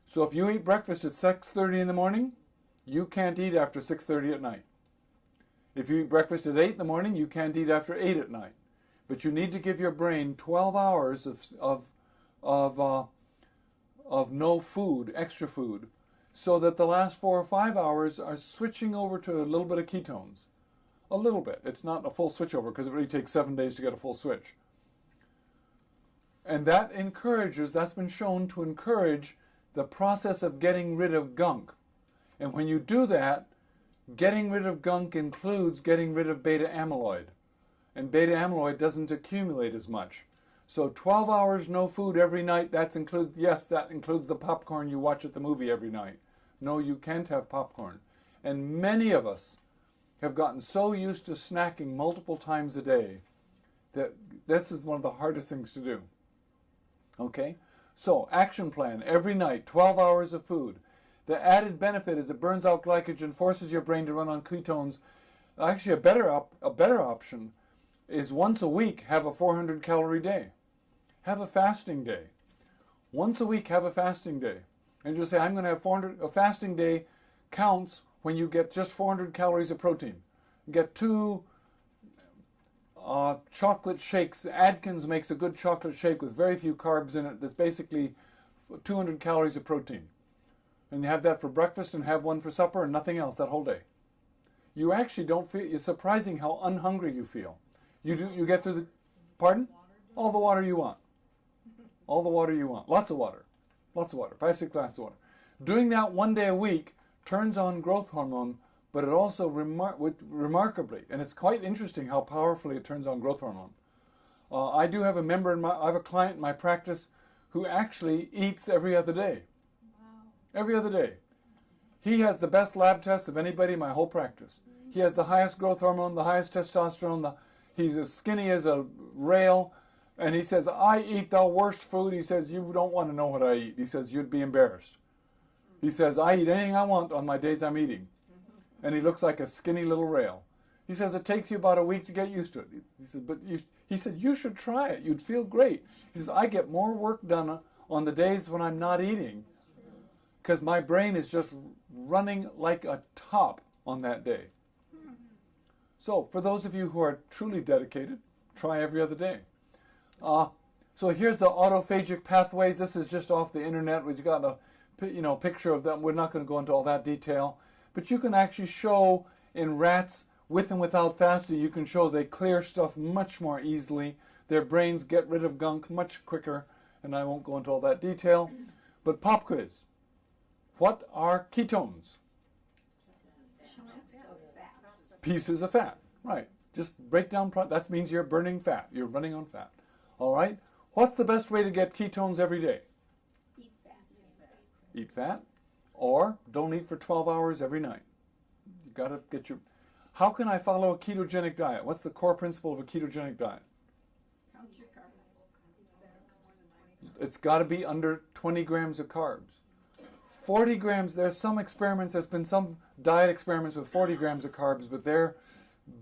So if you eat breakfast at 6:30 in the morning, you can't eat after 6:30 at night. If you eat breakfast at 8 in the morning, you can't eat after 8 at night. But you need to give your brain 12 hours of no food, extra food, so that the last 4 or 5 hours are switching over to a little bit of ketones. A little bit. It's not a full switch over because it really takes 7 days to get a full switch. And that's been shown to encourage the process of getting rid of gunk. And when you do that, getting rid of gunk includes getting rid of beta amyloid. And beta amyloid doesn't accumulate as much. So 12 hours no food every night, that includes the popcorn you watch at the movie every night. No, you can't have popcorn. And many of us have gotten so used to snacking multiple times a day that this is one of the hardest things to do. Okay? So, action plan, every night, 12 hours of food. The added benefit is it burns out glycogen, forces your brain to run on ketones. Actually, a better option is once a week have a 400-calorie day. Have a fasting day. Once a week, have a fasting day. And just say, I'm going to have 400. A fasting day counts when you get just 400 calories of protein. Get 2 chocolate shakes. Atkins makes a good chocolate shake with very few carbs in it. That's basically 200 calories of protein. And you have that for breakfast and have one for supper and nothing else that whole day. You actually don't feel, it's surprising how unhungry you feel. You get through the, pardon? All the water you want. All the water you want. Lots of water. Lots of water. 5-6 glasses of water. Doing that 1 day a week turns on growth hormone, but it also remarkably, and it's quite interesting how powerfully it turns on growth hormone. I do have I have a client in my practice who actually eats every other day. Wow. Every other day. He has the best lab tests of anybody in my whole practice. He has the highest growth hormone, the highest testosterone, he's as skinny as a rail, and he says, I eat the worst food. He says, you don't want to know what I eat. He says, you'd be embarrassed. He says, I eat anything I want on my days I'm eating. And he looks like a skinny little rail. He says, it takes you about a week to get used to it. He said, he said, you should try it. You'd feel great. He says, I get more work done on the days when I'm not eating because my brain is just running like a top on that day. So for those of you who are truly dedicated, try every other day. So here's the autophagic pathways. This is just off the internet. We've got a picture of them. We're not going to go into all that detail. But you can actually show in rats, with and without fasting, you can show they clear stuff much more easily. Their brains get rid of gunk much quicker. And I won't go into all that detail. But pop quiz. What are ketones? Pieces of fat. Right. Just break down. That means you're burning fat. You're running on fat. All right. What's the best way to get ketones every day? Eat fat. Eat fat. Or don't eat for 12 hours every night. You got to get your... How can I follow a ketogenic diet? What's the core principle of a ketogenic diet? Count your carbs. It's got to be under 20 grams of carbs. 40 grams, there's some experiments, there's been some diet experiments with 40 grams of carbs, but they're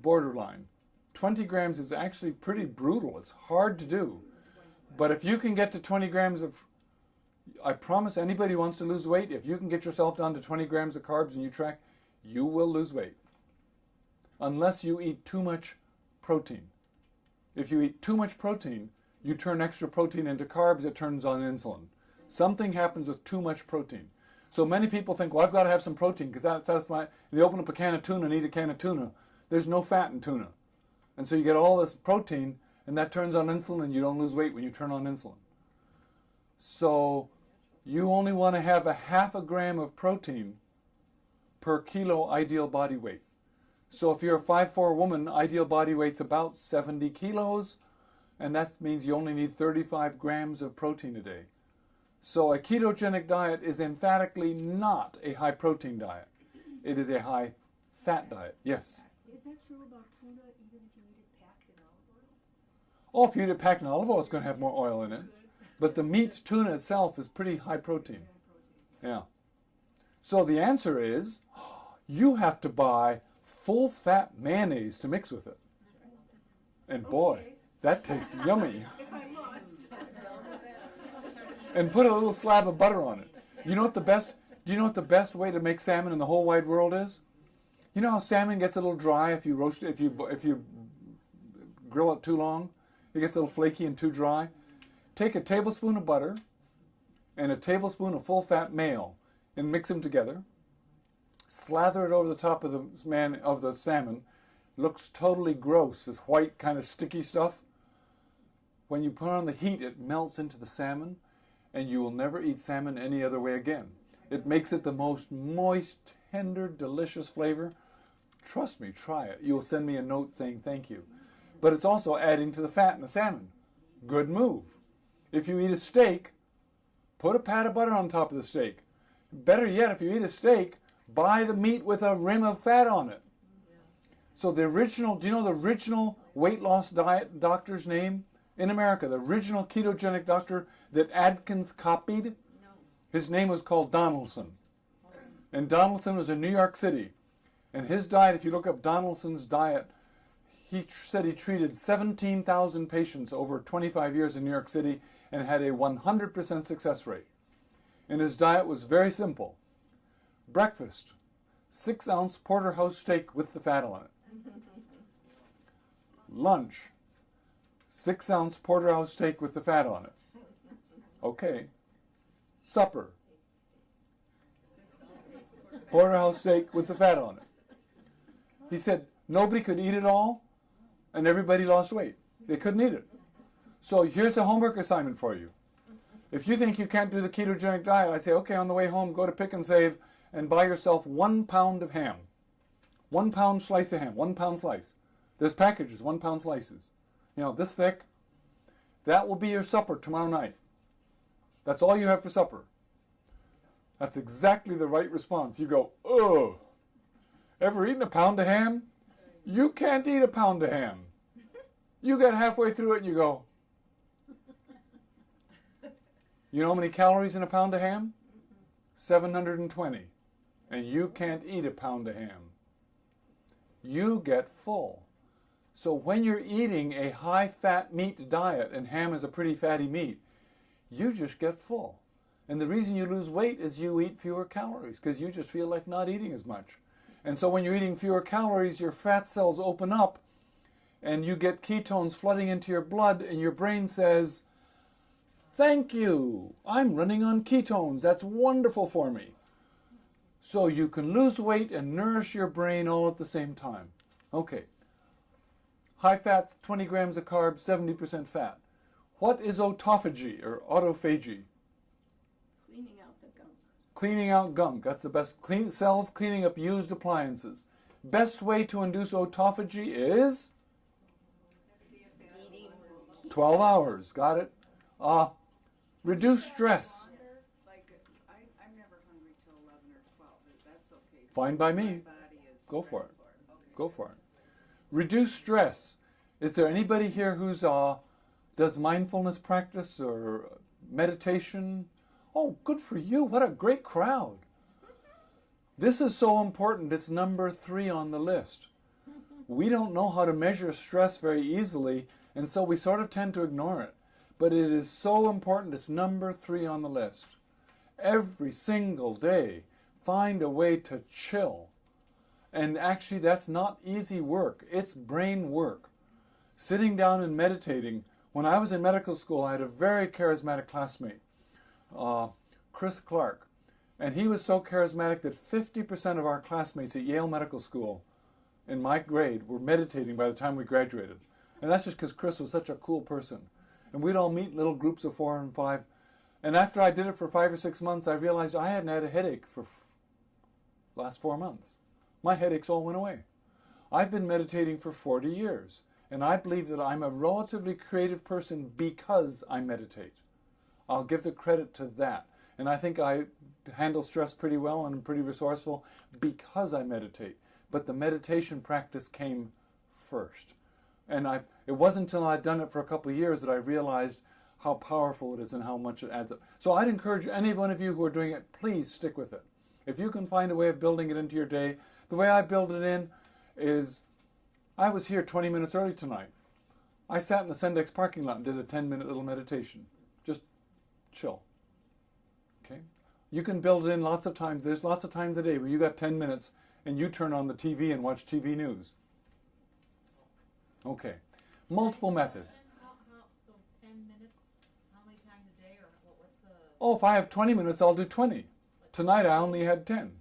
borderline. 20 grams is actually pretty brutal. It's hard to do. But if you can get to 20 grams of... I promise anybody who wants to lose weight, if you can get yourself down to 20 grams of carbs and you track, you will lose weight. Unless you eat too much protein. If you eat too much protein, you turn extra protein into carbs, it turns on insulin. Something happens with too much protein. So many people think, well, I've got to have some protein because that's my... They open up a can of tuna and eat a can of tuna. There's no fat in tuna. And so you get all this protein and that turns on insulin and you don't lose weight when you turn on insulin. So you only want to have a 0.5 gram of protein per kilo ideal body weight. So if you're a 5'4" woman, ideal body weight's about 70 kilos, and that means you only need 35 grams of protein a day. So a ketogenic diet is emphatically not a high protein diet. It is a high fat diet. Yes. Is that true about tuna, even if you eat it packed in olive oil? Oh, if you eat it packed in olive oil, it's going to have more oil in it. But the meat tuna itself is pretty high protein. Yeah. So the answer is, you have to buy full fat mayonnaise to mix with it. And boy, that tastes yummy. If I must. And put a little slab of butter on it. You know what the best? Do you know what the best way to make salmon in the whole wide world is? You know how salmon gets a little dry if you roast it, if you grill it too long? It gets a little flaky and too dry. Take a tablespoon of butter and a tablespoon of full fat mayo and mix them together. Slather it over the top of the salmon. Looks totally gross, this white kind of sticky stuff. When you put on the heat, it melts into the salmon, and you will never eat salmon any other way again. It makes it the most moist, tender, delicious flavor. Trust me, try it. You'll send me a note saying thank you. But it's also adding to the fat in the salmon. Good move. If you eat a steak, put a pat of butter on top of the steak. Better yet, if you eat a steak, buy the meat with a rim of fat on it. So the original, do you know the original weight loss diet doctor's name in America? The original ketogenic doctor that Atkins copied? No. His name was called Donaldson. And Donaldson was in New York City. And his diet, if you look up Donaldson's diet, he said he treated 17,000 patients over 25 years in New York City and had a 100% success rate. And his diet was very simple. Breakfast, 6-ounce porterhouse steak with the fat on it. Lunch, 6-ounce porterhouse steak with the fat on it. Okay. Supper, porterhouse steak with the fat on it. He said nobody could eat it all, and everybody lost weight. They couldn't eat it. So here's a homework assignment for you. If you think you can't do the ketogenic diet, I say, okay, on the way home, go to Pick and Save and buy yourself 1 pound of ham. 1 pound slice of ham, 1 pound slice. There's packages, 1 pound slices. You know, this thick. That will be your supper tomorrow night. That's all you have for supper. That's exactly the right response. You go, ugh. Ever eaten a pound of ham? You can't eat a pound of ham. You get halfway through it and you go, you know how many calories in a pound of ham? 720. And you can't eat a pound of ham. You get full. So when you're eating a high-fat meat diet, and ham is a pretty fatty meat, you just get full. And the reason you lose weight is you eat fewer calories, because you just feel like not eating as much. And so when you're eating fewer calories, your fat cells open up, and you get ketones flooding into your blood, and your brain says, thank you, I'm running on ketones, that's wonderful for me. So you can lose weight and nourish your brain all at the same time. Okay. High fat, 20 grams of carbs, 70% fat. What is autophagy or autophagy? Cleaning out the gunk. Cleaning out gunk. That's the best. Cells cleaning up used appliances. Best way to induce autophagy is? Eating 12 hours. Got it? Reduce stress. Like, I'm never hungry till 11 or 12. That's okay. Fine by me. My body is Go for ready it. Okay. Go for it. Reduce stress. Is there anybody here who's does mindfulness practice or meditation? Oh, good for you. What a great crowd. This is so important. It's number 3 on the list. We don't know how to measure stress very easily, and so we sort of tend to ignore it. But it is so important. It's number 3 on the list. Every single day, find a way to chill. And actually, that's not easy work. It's brain work. Sitting down and meditating. When I was in medical school, I had a very charismatic classmate, Chris Clark. And he was so charismatic that 50% of our classmates at Yale Medical School in my grade were meditating by the time we graduated. And that's just because Chris was such a cool person. And we'd all meet in little groups of 4 and 5. And after I did it for 5 or 6 months, I realized I hadn't had a headache for the last 4 months. My headaches all went away. I've been meditating for 40 years, and I believe that I'm a relatively creative person because I meditate. I'll give the credit to that. And I think I handle stress pretty well and I'm pretty resourceful because I meditate. But the meditation practice came first. And it wasn't until I'd done it for a couple of years that I realized how powerful it is and how much it adds up. So I'd encourage any one of you who are doing it, please stick with it. If you can find a way of building it into your day, the way I build it in is, I was here 20 minutes early tonight. I sat in the Sendex parking lot and did a 10-minute little meditation. Just chill. Okay? You can build it in lots of times. There's lots of times a day where you got 10 minutes and you turn on the TV and watch TV news. Okay. Multiple methods. So 10 minutes, how many times a day, or what's the... Oh, if I have 20 minutes, I'll do 20. Tonight I only had 10.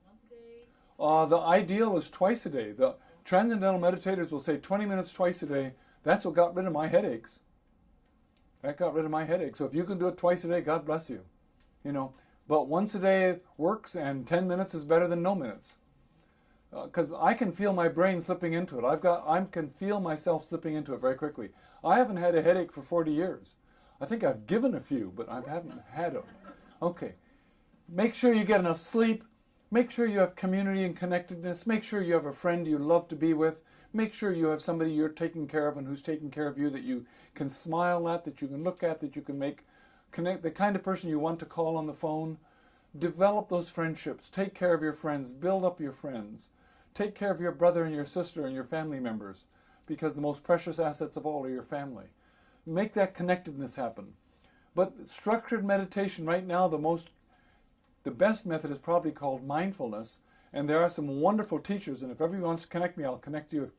Once a day? The ideal is twice a day. The transcendental meditators will say 20 minutes twice a day. That's what got rid of my headaches. That got rid of my headaches. So if you can do it twice a day, God bless you. You know, but once a day works, and 10 minutes is better than no minutes. Because I can feel my brain slipping into it. I can feel myself slipping into it very quickly. I haven't had a headache for 40 years. I think I've given a few, but I haven't had them. Okay. Make sure you get enough sleep. Make sure you have community and connectedness. Make sure you have a friend you love to be with. Make sure you have somebody you're taking care of and who's taking care of you, that you can smile at, that you can look at, that you can make connect, the kind of person you want to call on the phone. Develop those friendships. Take care of your friends. Build up your friends. Take care of your brother and your sister and your family members, because the most precious assets of all are your family. Make that connectedness happen. But structured meditation right now, the best method is probably called mindfulness, and there are some wonderful teachers, and if everyone wants to connect me, I'll connect you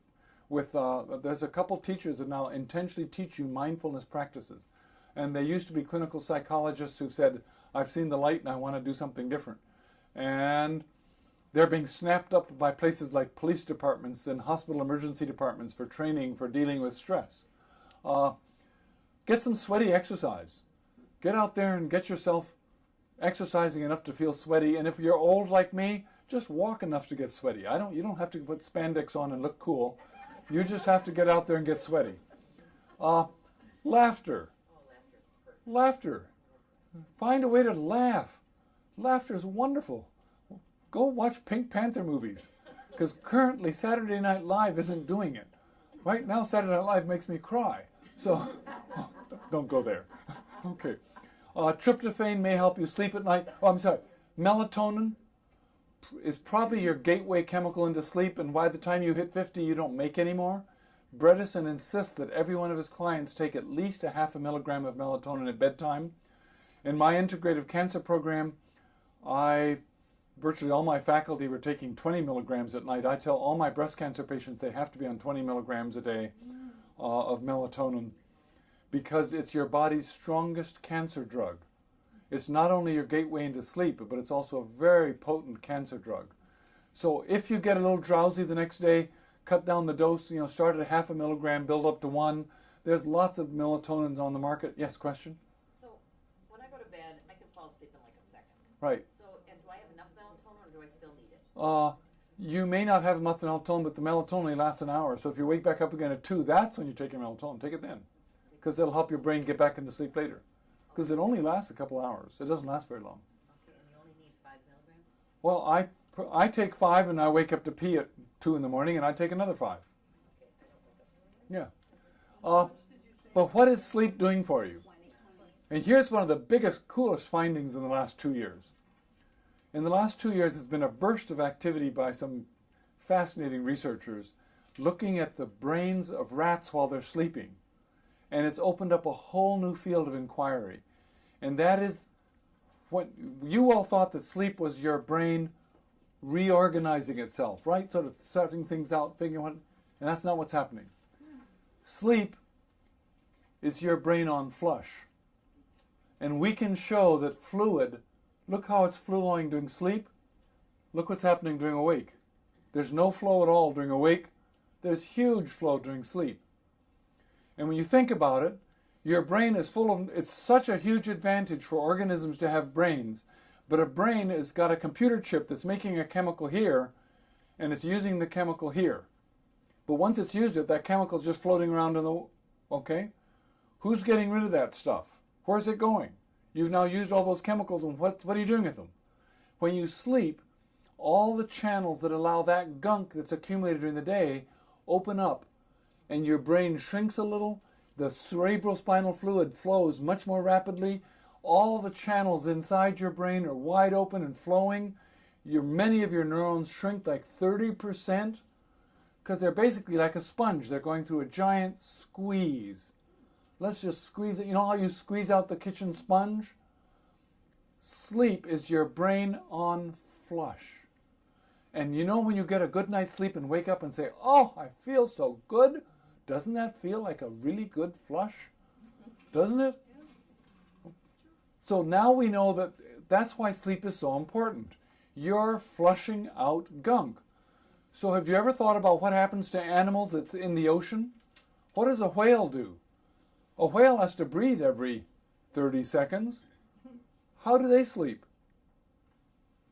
with there's a couple teachers that now intentionally teach you mindfulness practices. And they used to be clinical psychologists who said, I've seen the light and I want to do something different. And they're being snapped up by places like police departments and hospital emergency departments for training for dealing with stress. Get some sweaty exercise. Get out there and get yourself exercising enough to feel sweaty. And if you're old like me, just walk enough to get sweaty. You don't have to put spandex on and look cool. You just have to get out there and get sweaty. Laughter. Laughter. Find a way to laugh. Laughter is wonderful. Go watch Pink Panther movies, because currently Saturday Night Live isn't doing it. Right now Saturday Night Live makes me cry. So don't go there. Okay. Tryptophan may help you sleep at night. Oh, I'm sorry. Melatonin is probably your gateway chemical into sleep, and by the time you hit 50, you don't make any more. Bredesen insists that every one of his clients take at least 0.5 milligram of melatonin at bedtime. In my integrative cancer program, virtually all my faculty were taking 20 milligrams at night. I tell all my breast cancer patients they have to be on 20 milligrams a day of melatonin, because it's your body's strongest cancer drug. It's not only your gateway into sleep, but it's also a very potent cancer drug. So if you get a little drowsy the next day, cut down the dose, start at 0.5 milligram, build up to 1. There's lots of melatonins on the market. Yes, question? So when I go to bed, I can fall asleep in like a second. Right. So, and do I have enough melatonin, or do I still need it? You may not have enough melatonin, but the melatonin only lasts an hour. So if you wake back up again at 2, that's when you take your melatonin. Take it then, because it'll help your brain get back into sleep later. Because it only lasts a couple hours. It doesn't last very long. Okay, and you only need 5 milligrams? Well, I take 5 and I wake up to pee at 2 in the morning, and I take another 5. Yeah. But what is sleep doing for you? And here's one of the biggest, coolest findings in the last 2 years. In the last 2 years, there's been a burst of activity by some fascinating researchers looking at the brains of rats while they're sleeping. And it's opened up a whole new field of inquiry. And that is, what you all thought that sleep was your brain reorganizing itself, right? Sort of sorting things out, figuring what, and that's not what's happening. Sleep is your brain on flush. And we can show that fluid, look how it's flowing during sleep. Look what's happening during awake. There's no flow at all during awake. There's huge flow during sleep. And when you think about it, your brain is full of, it's such a huge advantage for organisms to have brains, but a brain has got a computer chip that's making a chemical here, and it's using the chemical here. But once it's used it, that chemical's just floating around in the, okay? Who's getting rid of that stuff? Where's it going? You've now used all those chemicals, and what are you doing with them? When you sleep, all the channels that allow that gunk that's accumulated during the day open up, and your brain shrinks a little. The cerebrospinal fluid flows much more rapidly. All the channels inside your brain are wide open and flowing. Many of your neurons shrink like 30% because they're basically like a sponge. They're going through a giant squeeze. Let's just squeeze it. You know how you squeeze out the kitchen sponge? Sleep is your brain on flush. And you know when you get a good night's sleep and wake up and say, oh, I feel so good? Doesn't that feel like a really good flush? Doesn't it? So now we know that that's why sleep is so important. You're flushing out gunk. So have you ever thought about what happens to animals that's in the ocean? What does a whale do? A whale has to breathe every 30 seconds. How do they sleep?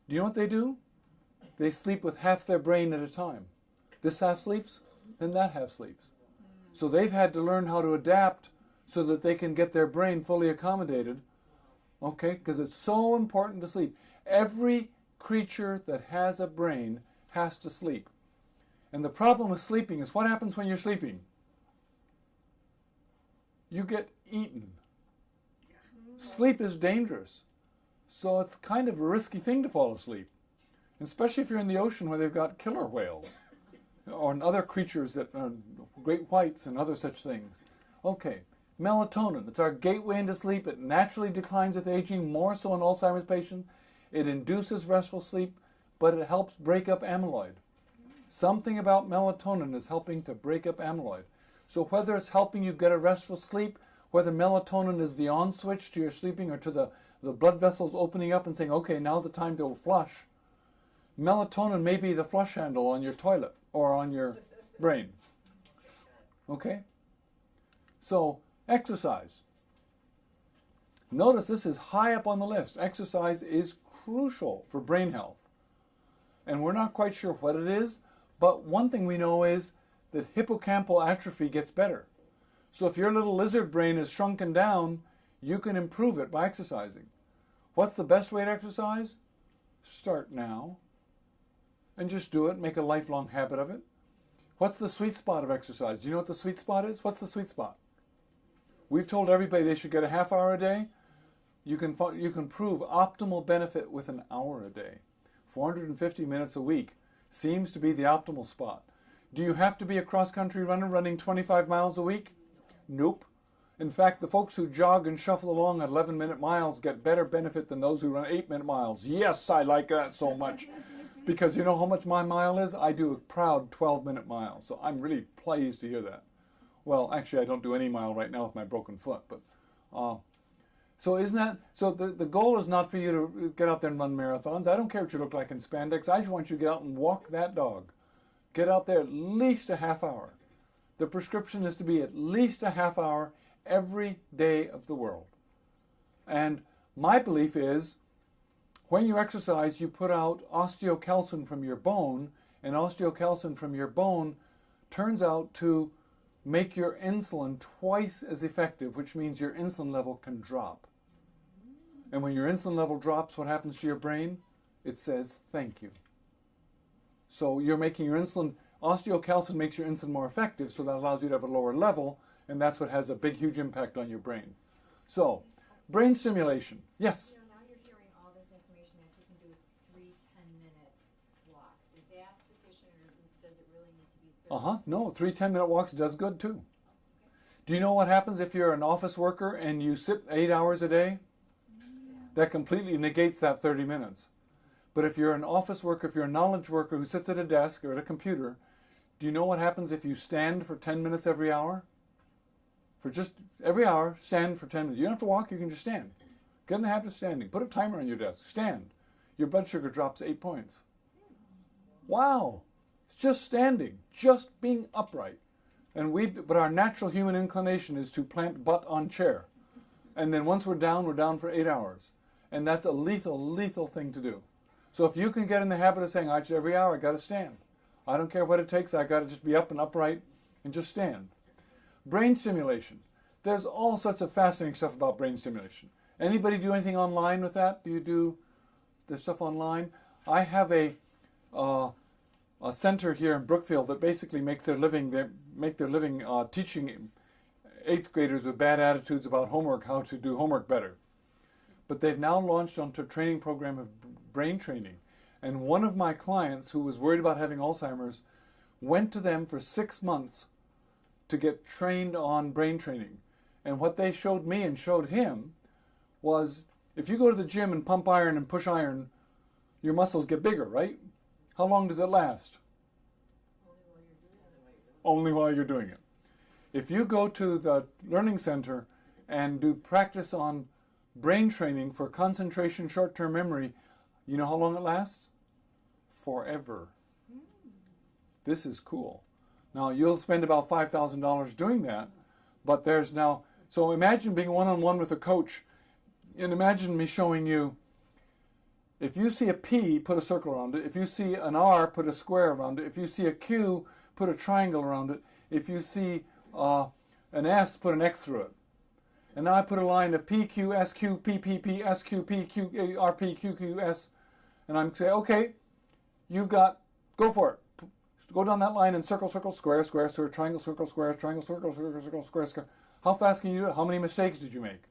Do you know what they do? They sleep with half their brain at a time. This half sleeps, then that half sleeps. So they've had to learn how to adapt so that they can get their brain fully accommodated. Okay, because it's so important to sleep. Every creature that has a brain has to sleep. And the problem with sleeping is what happens when you're sleeping? You get eaten. Sleep is dangerous. So it's kind of a risky thing to fall asleep. Especially if you're in the ocean where they've got killer whales or other creatures that are great whites and other such things. Okay, melatonin. It's our gateway into sleep. It naturally declines with aging, more so in Alzheimer's patients. It induces restful sleep, but it helps break up amyloid. Something about melatonin is helping to break up amyloid. So whether it's helping you get a restful sleep, whether melatonin is the on switch to your sleeping or to the blood vessels opening up and saying, okay, now's the time to flush, melatonin may be the flush handle on your toilet or on your brain. Okay? So, exercise. Notice this is high up on the list. Exercise is crucial for brain health. And we're not quite sure what it is, but one thing we know is that hippocampal atrophy gets better. So if your little lizard brain is shrunken down, you can improve it by exercising. What's the best way to exercise? Start now. And just do it, make a lifelong habit of it. What's the sweet spot of exercise? Do you know what the sweet spot is? What's the sweet spot? We've told everybody they should get a half hour a day. You can prove optimal benefit with an hour a day. 450 minutes a week seems to be the optimal spot. Do you have to be a cross-country runner running 25 miles a week? Nope. In fact, the folks who jog and shuffle along at 11-minute miles get better benefit than those who run 8-minute miles. Yes, I like that so much. Because you know how much my mile is? I do a proud 12-minute mile. So I'm really pleased to hear that. Well, actually, I don't do any mile right now with my broken foot. But so the goal is not for you to get out there and run marathons. I don't care what you look like in spandex. I just want you to get out and walk that dog. Get out there at least a half hour. The prescription is to be at least a half hour every day of the world. And my belief is when you exercise, you put out osteocalcin from your bone, and osteocalcin from your bone turns out to make your insulin twice as effective, which means your insulin level can drop. And when your insulin level drops, what happens to your brain? It says, thank you. So you're making your insulin, osteocalcin makes your insulin more effective, so that allows you to have a lower level, and that's what has a big, huge impact on your brain. So, brain stimulation. Yes? Now you're hearing all this information that you can do 3 10-minute walks. Is that sufficient, or does it really need to be 30? No, 3 10-minute walks does good too. Do you know what happens if you're an office worker and you sit 8 hours a day? That completely negates that 30 minutes. But if you're an office worker, if you're a knowledge worker who sits at a desk or at a computer, do you know what happens if you stand for 10 minutes every hour? For just every hour, stand for 10 minutes. You don't have to walk, you can just stand. Get in the habit of standing. Put a timer on your desk. Stand. Your blood sugar drops 8 points. Wow. It's just standing. Just being upright. But our natural human inclination is to plant butt on chair. And then once we're down for 8 hours. And that's a lethal thing to do. So if you can get in the habit of saying, every hour I got to stand. I don't care what it takes, I got to just be up and upright and just stand. Brain stimulation. There's all sorts of fascinating stuff about brain stimulation. Anybody do anything online with that? Do you do the stuff online? I have a center here in Brookfield that basically makes their living. They make their living teaching 8th graders with bad attitudes about homework how to do homework better. But they've now launched onto a training program of brain training. And one of my clients who was worried about having Alzheimer's went to them for 6 months to get trained on brain training. And what they showed me and showed him was if you go to the gym and pump iron and push iron, your muscles get bigger, right? How long does it last? Only while you're doing it. If you go to the learning center and do practice on brain training for concentration, short-term memory, you know how long it lasts? Forever. This is cool. Now, you'll spend about $5,000 doing that, but there's now... So imagine being one-on-one with a coach, and imagine me showing you, if you see a P, put a circle around it. If you see an R, put a square around it. If you see a Q, put a triangle around it. If you see an S, put an X through it. And now I put a line of P, Q, S, Q, P, P, P, S, Q, P, Q, R, P, Q, Q, S. And I'm saying, okay, you've got, go for it. Go down that line and circle, circle, square, square, square, triangle, circle, square, triangle, circle, circle, circle, square, square. How fast can you do it? How many mistakes did you make?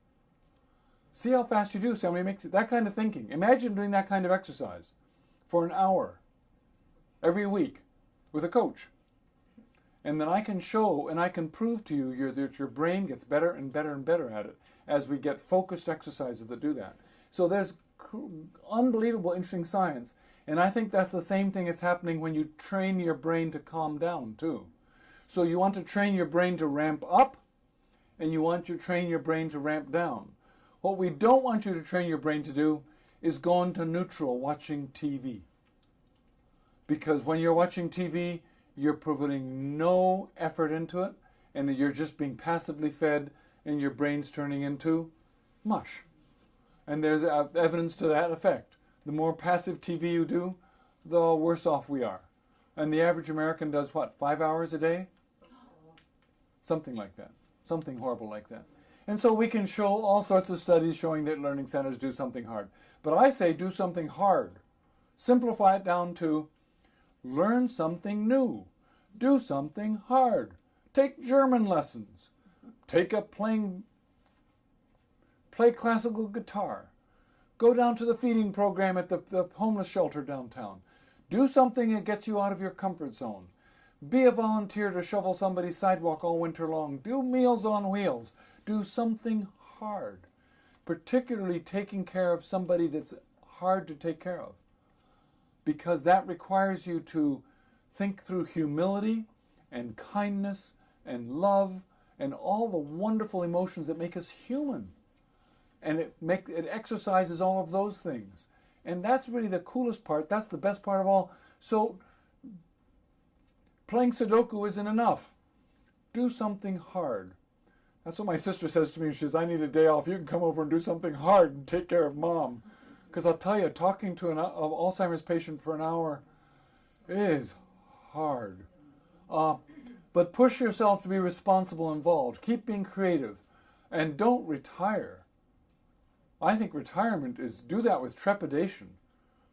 See how fast you do, see how many mistakes. That kind of thinking. Imagine doing that kind of exercise for an hour every week with a coach. And then I can show and I can prove to you that your brain gets better and better and better at it as we get focused exercises that do that. So there's unbelievable interesting science. And I think that's the same thing that's happening when you train your brain to calm down too. So you want to train your brain to ramp up, and you want to train your brain to ramp down. What we don't want you to train your brain to do is go into neutral watching TV. Because when you're watching TV, you're putting no effort into it, and you're just being passively fed, and your brain's turning into mush. And there's evidence to that effect. The more passive TV you do, the worse off we are. And the average American does what, 5 hours a day? Something like that. Something horrible like that. And so we can show all sorts of studies showing that learning centers do something hard. But I say do something hard. Simplify it down to learn something new. Do something hard. Take German lessons. Take up play classical guitar. Go down to the feeding program at the homeless shelter downtown. Do something that gets you out of your comfort zone. Be a volunteer to shovel somebody's sidewalk all winter long. Do Meals on Wheels. Do something hard, particularly taking care of somebody that's hard to take care of, because that requires you to think through humility and kindness and love and all the wonderful emotions that make us human. And it exercises all of those things. And that's really the coolest part. That's the best part of all. So playing Sudoku isn't enough. Do something hard. That's what my sister says to me. She says, I need a day off. You can come over and do something hard and take care of Mom. Because I'll tell you, talking to an Alzheimer's patient for an hour is hard. But push yourself to be responsible, involved. Keep being creative. And don't retire. I think retirement is, do that with trepidation.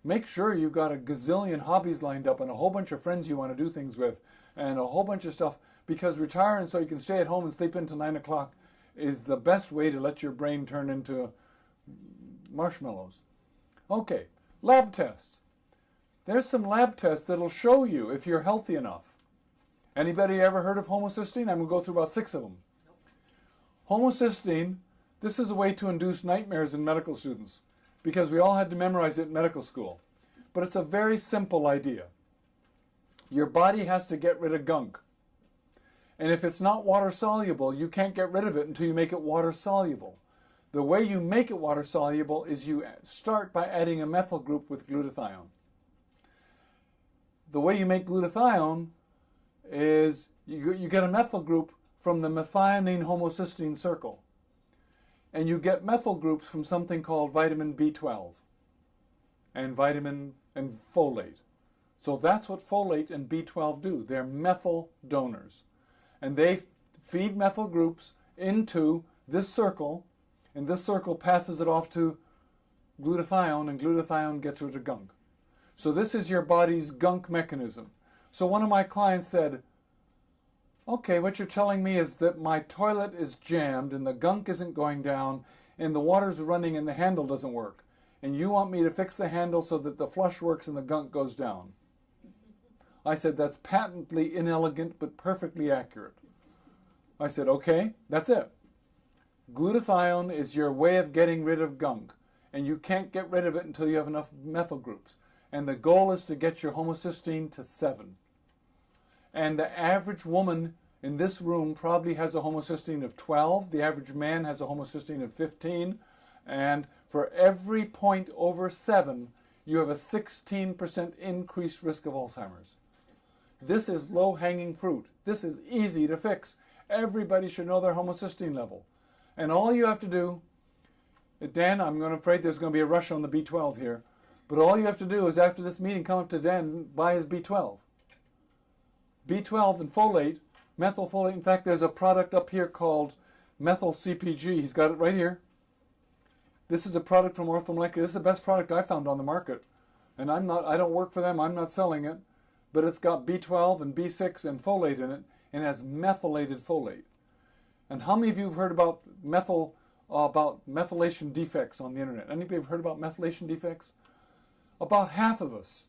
Make sure you've got a gazillion hobbies lined up and a whole bunch of friends you want to do things with and a whole bunch of stuff, because retiring so you can stay at home and sleep until 9 o'clock is the best way to let your brain turn into marshmallows. Okay, lab tests. There's some lab tests that'll show you if you're healthy enough. Anybody ever heard of homocysteine? I'm going to go through about 6 of them. Homocysteine, this is a way to induce nightmares in medical students, because we all had to memorize it in medical school. But it's a very simple idea. Your body has to get rid of gunk. And if it's not water soluble, you can't get rid of it until you make it water soluble. The way you make it water soluble is you start by adding a methyl group with glutathione. The way you make glutathione is you get a methyl group from the methionine homocysteine circle. And you get methyl groups from something called vitamin B12 and folate. So that's what folate and B12 do. They're methyl donors. And they feed methyl groups into this circle, and this circle passes it off to glutathione, and glutathione gets rid of gunk. So this is your body's gunk mechanism. So one of my clients said, okay, what you're telling me is that my toilet is jammed and the gunk isn't going down and the water's running and the handle doesn't work. And you want me to fix the handle so that the flush works and the gunk goes down. I said, that's patently inelegant but perfectly accurate. I said, okay, that's it. Glutathione is your way of getting rid of gunk, and you can't get rid of it until you have enough methyl groups. And the goal is to get your homocysteine to 7. And the average woman in this room probably has a homocysteine of 12. The average man has a homocysteine of 15. And for every point over 7, you have a 16% increased risk of Alzheimer's. This is low-hanging fruit. This is easy to fix. Everybody should know their homocysteine level. And all you have to do, Dan, I'm afraid there's going to be a rush on the B12 here, but all you have to do is after this meeting come up to Dan and buy his B12. B12 and folate, methylfolate. In fact, there's a product up here called methyl CPG. He's got it right here. This is a product from Orthomolecular. This is the best product I found on the market. And I don't work for them. I'm not selling it. But it's got B12 and B6 and folate in it, and it has methylated folate. And how many of you have heard about methylation defects on the internet? Anybody have heard about methylation defects? About half of us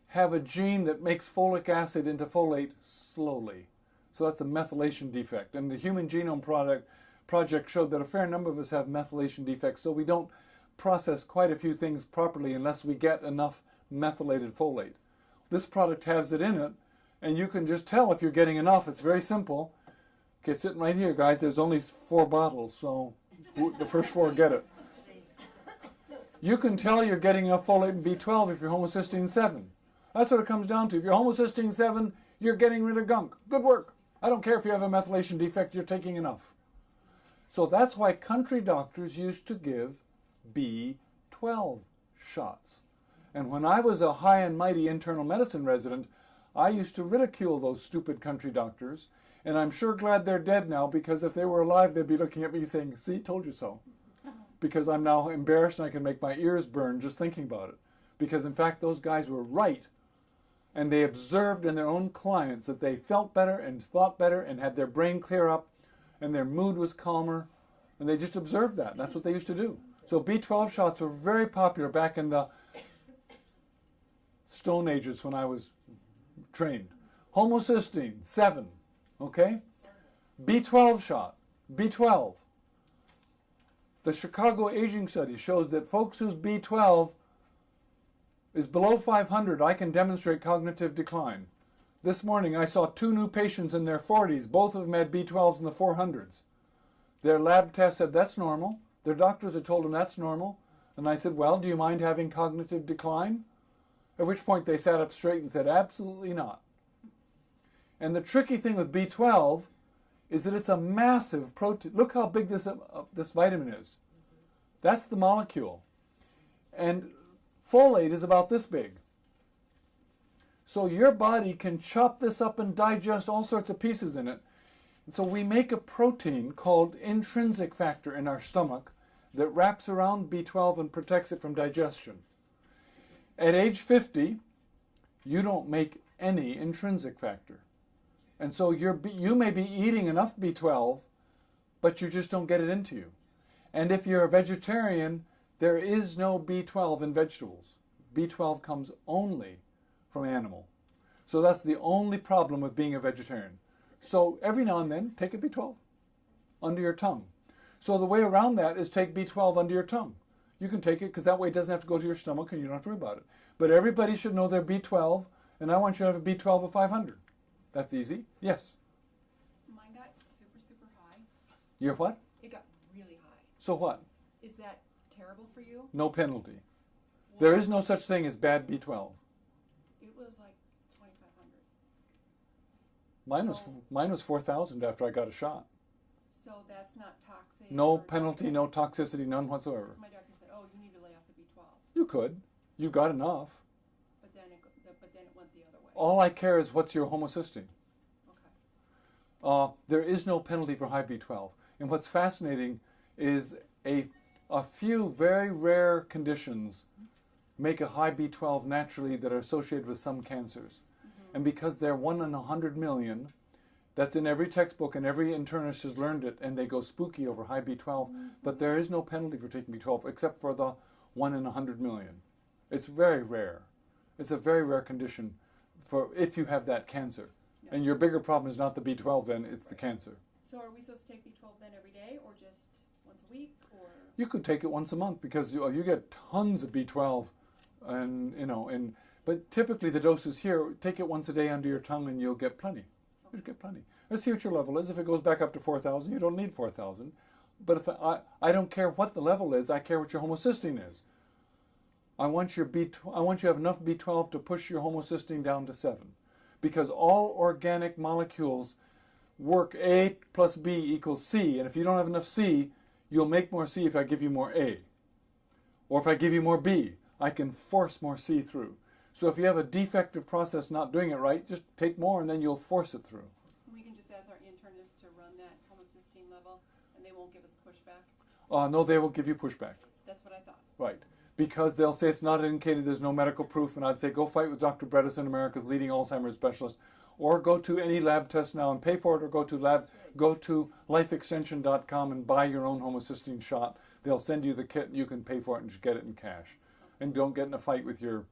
have a gene that makes folic acid into folate slowly. So that's a methylation defect. And the Human Genome Project showed that a fair number of us have methylation defects, so we don't process quite a few things properly unless we get enough methylated folate. This product has it in it, and you can just tell if you're getting enough. It's very simple. Okay, it's sitting right here, guys. There's only 4 bottles, so the first 4 get it. You can tell you're getting enough folate and B12 if you're homocysteine 7. That's what it comes down to. If you're homocysteine 7, you're getting rid of gunk. Good work. I don't care if you have a methylation defect, you're taking enough. So that's why country doctors used to give B12 shots. And when I was a high and mighty internal medicine resident, I used to ridicule those stupid country doctors. And I'm sure glad they're dead now, because if they were alive, they'd be looking at me saying, see, told you so. Because I'm now embarrassed and I can make my ears burn just thinking about it. Because in fact, those guys were right. And they observed in their own clients that they felt better and thought better and had their brain clear up and their mood was calmer. And they just observed that. That's what they used to do. So B12 shots were very popular back in the Stone Ages when I was trained. Homocysteine, 7. Okay? B12 shot, B12. The Chicago Aging Study shows that folks whose B12 is below 500, I can demonstrate cognitive decline. This morning I saw 2 new patients in their 40s. Both of them had B12s in the 400s. Their lab test said that's normal. Their doctors had told them that's normal. And I said, well, do you mind having cognitive decline? At which point they sat up straight and said, absolutely not. And the tricky thing with B12 is that it's a massive protein. Look how big this vitamin is. That's the molecule. And folate is about this big. So your body can chop this up and digest all sorts of pieces in it. And so we make a protein called intrinsic factor in our stomach that wraps around B12 and protects it from digestion. At age 50, you don't make any intrinsic factor. And so you may be eating enough B12, but you just don't get it into you. And if you're a vegetarian, there is no B12 in vegetables. B12 comes only from animal. So that's the only problem with being a vegetarian. So every now and then, take a B12 under your tongue. So the way around that is take B12 under your tongue. You can take it because that way it doesn't have to go to your stomach and you don't have to worry about it. But everybody should know their B12, and I want you to have a B12 of 500. That's easy. Yes? Mine got super high. Your what? It got really high. So what? Is that terrible for you? No penalty. There is no such thing as bad B12. It was like 2,500. Mine was 4,000 after I got a shot. So that's not toxic? No or penalty, nothing? no toxicity, none whatsoever. So my doctor said, oh, you need to lay off the B12. You could. You've got enough. But then it went the other way. All I care is what's your homocysteine. Okay. There is no penalty for high B12. And what's fascinating is a few very rare conditions make a high B12 naturally that are associated with some cancers. And because they're 1 in 100 million, that's in every textbook and every internist has learned it, and they go spooky over high B12. But there is no penalty for taking B12 except for the 1 in 100 million. It's very rare. It's a very rare condition for if you have that cancer. Yeah. And your bigger problem is not the B12 then, it's the cancer. So are we supposed to take B12 then every day, or just once a week, or? You could take it once a month because you get tons of B12, but typically the doses here, take it once a day under your tongue and you'll get plenty. You'll get plenty. Let's see what your level is. If it goes back up to 4,000, you don't need 4,000. But if I don't care what the level is, I care what your homocysteine is. I want you to have enough B12 to push your homocysteine down to 7, because all organic molecules work A plus B equals C, and if you don't have enough C, you'll make more C if I give you more A. Or if I give you more B, I can force more C through. So if you have a defective process not doing it right, just take more and then you'll force it through. We can just ask our internist to run that homocysteine level, and they won't give us pushback. No, they will give you pushback. That's what I thought. Right. Because they'll say it's not indicated, there's no medical proof, and I'd say go fight with Dr. Bredesen, America's leading Alzheimer's specialist, or go to any lab test now and pay for it, or go to lifeextension.com and buy your own homocysteine shot. They'll send you the kit and you can pay for it and just get it in cash. And don't get in a fight with your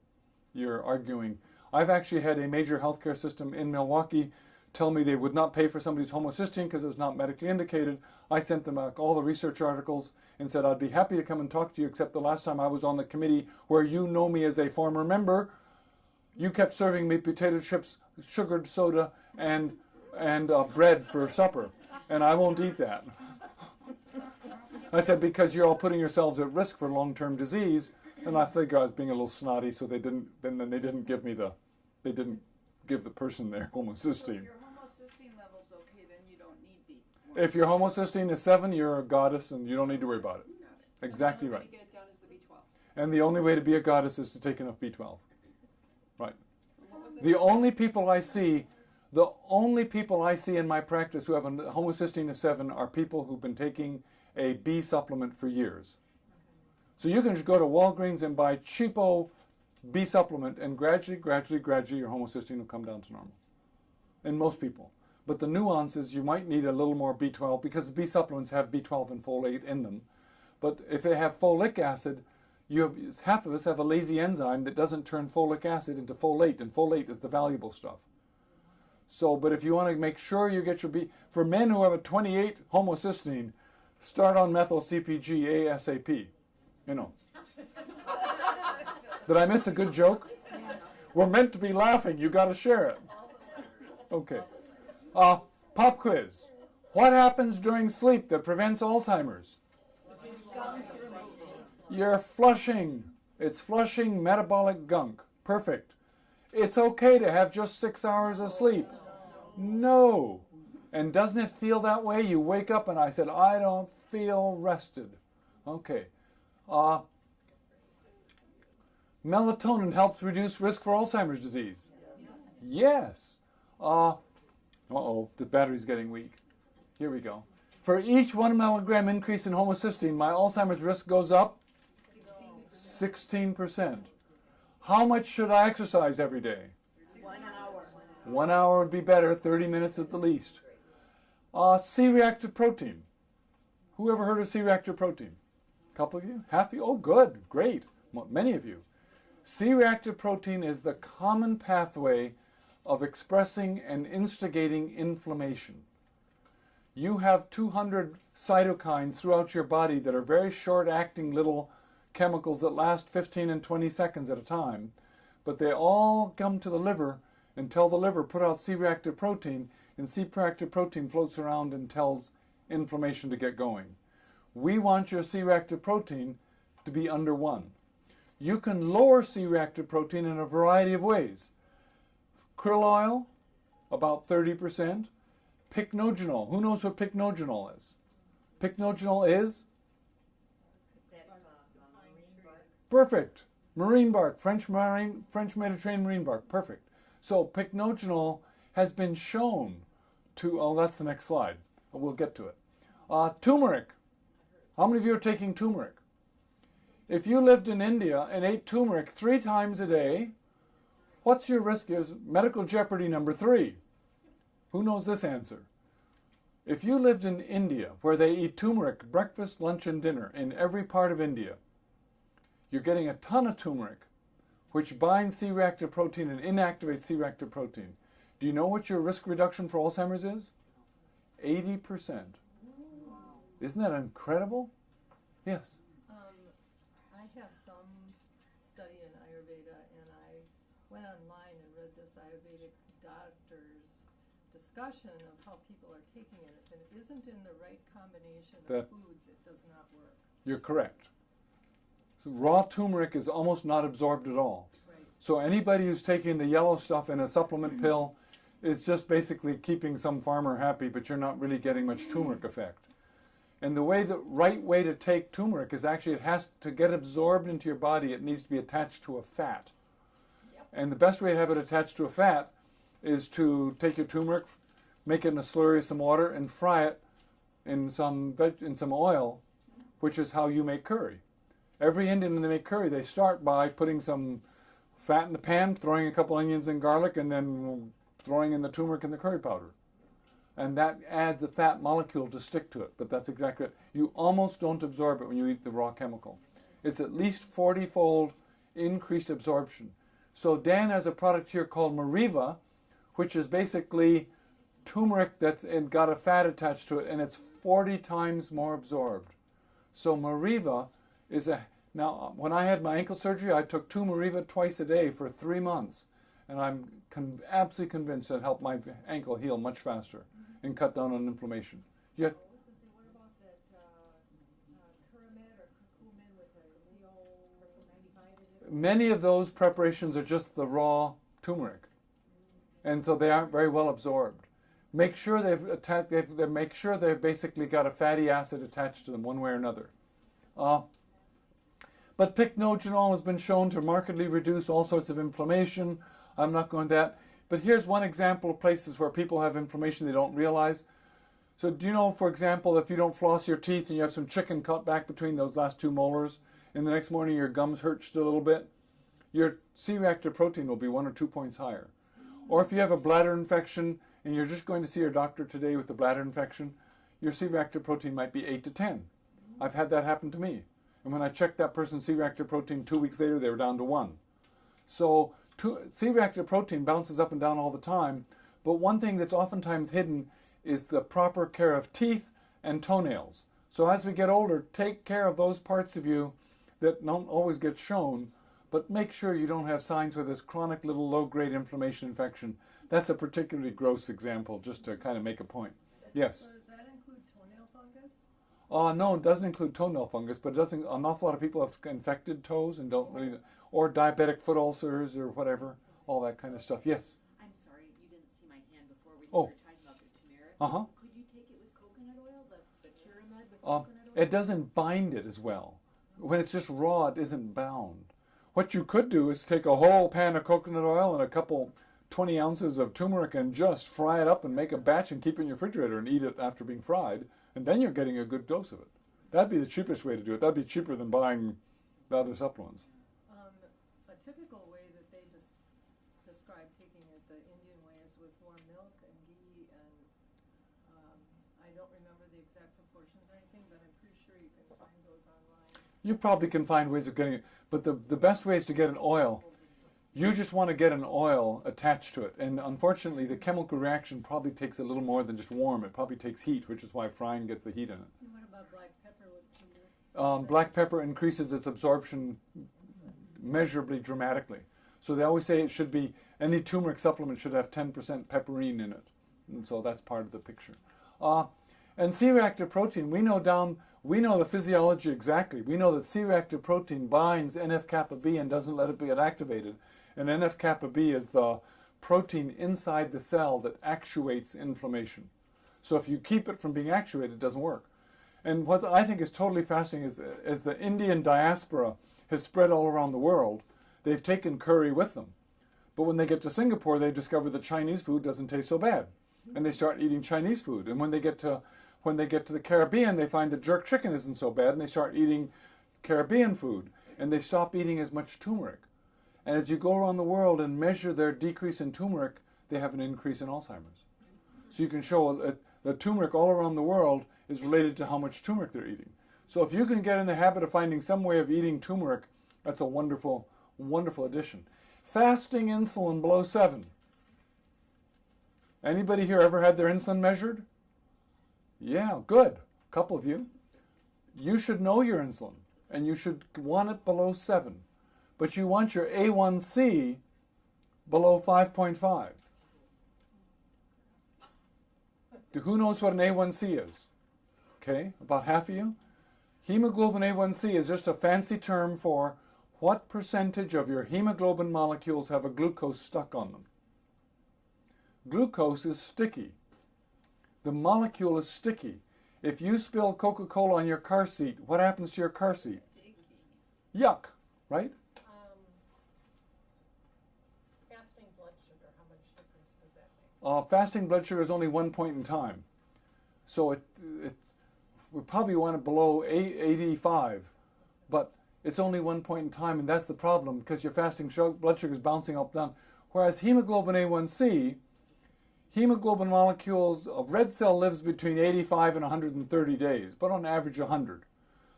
arguing. I've actually had a major healthcare system in Milwaukee tell me they would not pay for somebody's homocysteine because it was not medically indicated. I sent them back all the research articles and said, I'd be happy to come and talk to you, except the last time I was on the committee where you know me as a former member, you kept serving me potato chips, sugared soda, and bread for supper, and I won't eat that. I said, because you're all putting yourselves at risk for long-term disease, and I think I was being a little snotty, so they didn't give the person their So homocysteine. if your homocysteine level's okay, then you don't need B. If your homocysteine is 7, you're a goddess, and you don't need to worry about it. Exactly And the right. only way to get it down is the B12. And the only way to be a goddess is to take enough B12. Right. What was The only people I see in my practice who have a homocysteine of 7 are people who've been taking a B supplement for years. So you can just go to Walgreens and buy cheapo B supplement, and gradually your homocysteine will come down to normal. In most people. But the nuance is you might need a little more B12 because the B supplements have B12 and folate in them. But if they have folic acid, half of us have a lazy enzyme that doesn't turn folic acid into folate, and folate is the valuable stuff. So, but if you want to make sure you get your for men who have a 28 homocysteine, start on methyl CpG ASAP. You know. Did I miss a good joke? We're meant to be laughing. You got to share it. Okay. Pop quiz. What happens during sleep that prevents Alzheimer's? You're flushing. It's flushing metabolic gunk. Perfect. It's okay to have just 6 hours of sleep. No. And doesn't it feel that way? You wake up and I said, I don't feel rested. Okay. Melatonin helps reduce risk for Alzheimer's disease. Yes. The battery's getting weak. Here we go. For each 1 milligram increase in homocysteine, my Alzheimer's risk goes up 16%. How much should I exercise every day? 1 hour. 1 hour would be better, 30 minutes at the least. C-reactive protein. Who ever heard of C-reactive protein? A couple of you? Half of you? Oh, good. Great. Many of you. C-reactive protein is the common pathway of expressing and instigating inflammation. You have 200 cytokines throughout your body that are very short-acting little chemicals that last 15 and 20 seconds at a time, but they all come to the liver and tell the liver put out C-reactive protein, and C-reactive protein floats around and tells inflammation to get going. We want your C-reactive protein to be under 1. You can lower C-reactive protein in a variety of ways. Krill oil, about 30%. Pycnogenol. Who knows what pycnogenol is? Pycnogenol is? Perfect. Marine bark, French Mediterranean marine bark. Perfect. So pycnogenol has been shown to, that's the next slide. We'll get to it. Turmeric. How many of you are taking turmeric? If you lived in India and ate turmeric 3 times a day, what's your risk? Is medical Jeopardy number 3. Who knows this answer? If you lived in India where they eat turmeric breakfast, lunch, and dinner in every part of India, you're getting a ton of turmeric, which binds C-reactive protein and inactivates C-reactive protein. Do you know what your risk reduction for Alzheimer's is? 80%. Isn't that incredible? Yes. I have some study in Ayurveda, and I went online and read this Ayurvedic doctor's discussion of how people are taking it. If it isn't in the right combination of foods, it does not work. You're correct. So raw turmeric is almost not absorbed at all. Right. So anybody who's taking the yellow stuff in a supplement pill is just basically keeping some farmer happy, but you're not really getting much turmeric effect. And the right way to take turmeric is actually it has to get absorbed into your body. It needs to be attached to a fat. Yep. And the best way to have it attached to a fat is to take your turmeric, make it in a slurry of some water, and fry it in some oil, which is how you make curry. Every Indian, when they make curry, they start by putting some fat in the pan, throwing a couple onions and garlic, and then throwing in the turmeric and the curry powder. And that adds a fat molecule to stick to it. But that's exactly it. You almost don't absorb it when you eat the raw chemical. It's at least 40-fold increased absorption. So Dan has a product here called Mariva, which is basically turmeric that's got a fat attached to it, and it's 40 times more absorbed. So Mariva is now, when I had my ankle surgery, I took 2 Mariva twice a day for 3 months. And I'm absolutely convinced it helped my ankle heal much faster and cut down on inflammation. Yet, What about that Pyramid or curcumin with a CO95? Is it? many of those preparations are just the raw turmeric, and so they aren't very well absorbed. Make sure make sure they've basically got a fatty acid attached to them one way or another. But pycnogenol has been shown to markedly reduce all sorts of inflammation. I'm not going that. But here's one example of places where people have inflammation they don't realize. So do you know, for example, if you don't floss your teeth and you have some chicken cut back between those last 2 molars, and the next morning your gums hurt just a little bit, your C-reactive protein will be 1 or 2 points higher. Or if you have a bladder infection and you're just going to see your doctor today with the bladder infection, your C-reactive protein might be 8 to 10. I've had that happen to me. And when I checked that person's C-reactive protein 2 weeks later, they were down to 1. So C-reactive protein bounces up and down all the time, but one thing that's oftentimes hidden is the proper care of teeth and toenails. So as we get older, take care of those parts of you that don't always get shown, but make sure you don't have signs with this chronic little low-grade inflammation infection. That's a particularly gross example, just to kind of make a point. Yes? So does that include toenail fungus? No, it doesn't include toenail fungus, but it doesn't. An awful lot of people have infected toes and don't really, or diabetic foot ulcers or whatever, all that kind of stuff. Yes? I'm sorry, you didn't see my hand before we Oh. were talking about the turmeric. Uh-huh. Could you take it with coconut oil, the Pyramid with coconut oil? It doesn't bind it as well. When it's just raw, it isn't bound. What you could do is take a whole pan of coconut oil and a couple 20 ounces of turmeric and just fry it up and make a batch and keep it in your refrigerator and eat it after being fried, and then you're getting a good dose of it. That'd be the cheapest way to do it. That'd be cheaper than buying the other supplements. A typical way that they describe taking it the Indian way is with warm milk and ghee, and I don't remember the exact proportions or anything, but I'm pretty sure you can find those online. You probably can find ways of getting it, but the best way is to get an oil. You just want to get an oil attached to it, and unfortunately the chemical reaction probably takes a little more than just warm. It probably takes heat, which is why frying gets the heat in it. And what about black pepper with turmeric? Black pepper increases its absorption measurably dramatically. So they always say it should be, any turmeric supplement should have 10% pepperine in it. And so that's part of the picture. And C-reactive protein, we know the physiology exactly. We know that C-reactive protein binds NF-kappa B and doesn't let it get activated. And NF-kappa B is the protein inside the cell that actuates inflammation. So if you keep it from being actuated, it doesn't work. And what I think is totally fascinating is as the Indian diaspora has spread all around the world, they've taken curry with them. But when they get to Singapore, they discover that Chinese food doesn't taste so bad. And they start eating Chinese food. And when they get to When they get to the Caribbean, they find that jerk chicken isn't so bad, and they start eating Caribbean food, and they stop eating as much turmeric. And as you go around the world and measure their decrease in turmeric, they have an increase in Alzheimer's. So you can show that turmeric all around the world is related to how much turmeric they're eating. So if you can get in the habit of finding some way of eating turmeric, that's a wonderful, wonderful addition. Fasting insulin below 7. Anybody here ever had their insulin measured? Yeah, good. A couple of you. You should know your insulin, and you should want it below 7. But you want your A1C below 5.5. Who knows what an A1C is? Okay, about half of you. Hemoglobin A1C is just a fancy term for what percentage of your hemoglobin molecules have a glucose stuck on them. Glucose is sticky. The molecule is sticky. If you spill Coca-Cola on your car seat, what happens to your car seat? Yuck, right? Fasting blood sugar, how much difference does that make? Fasting blood sugar is only one point in time. So we probably want it below 85, but it's only one point in time, and that's the problem because your fasting blood sugar is bouncing up and down. Whereas hemoglobin A1C, hemoglobin molecules, a red cell lives between 85 and 130 days, but on average 100.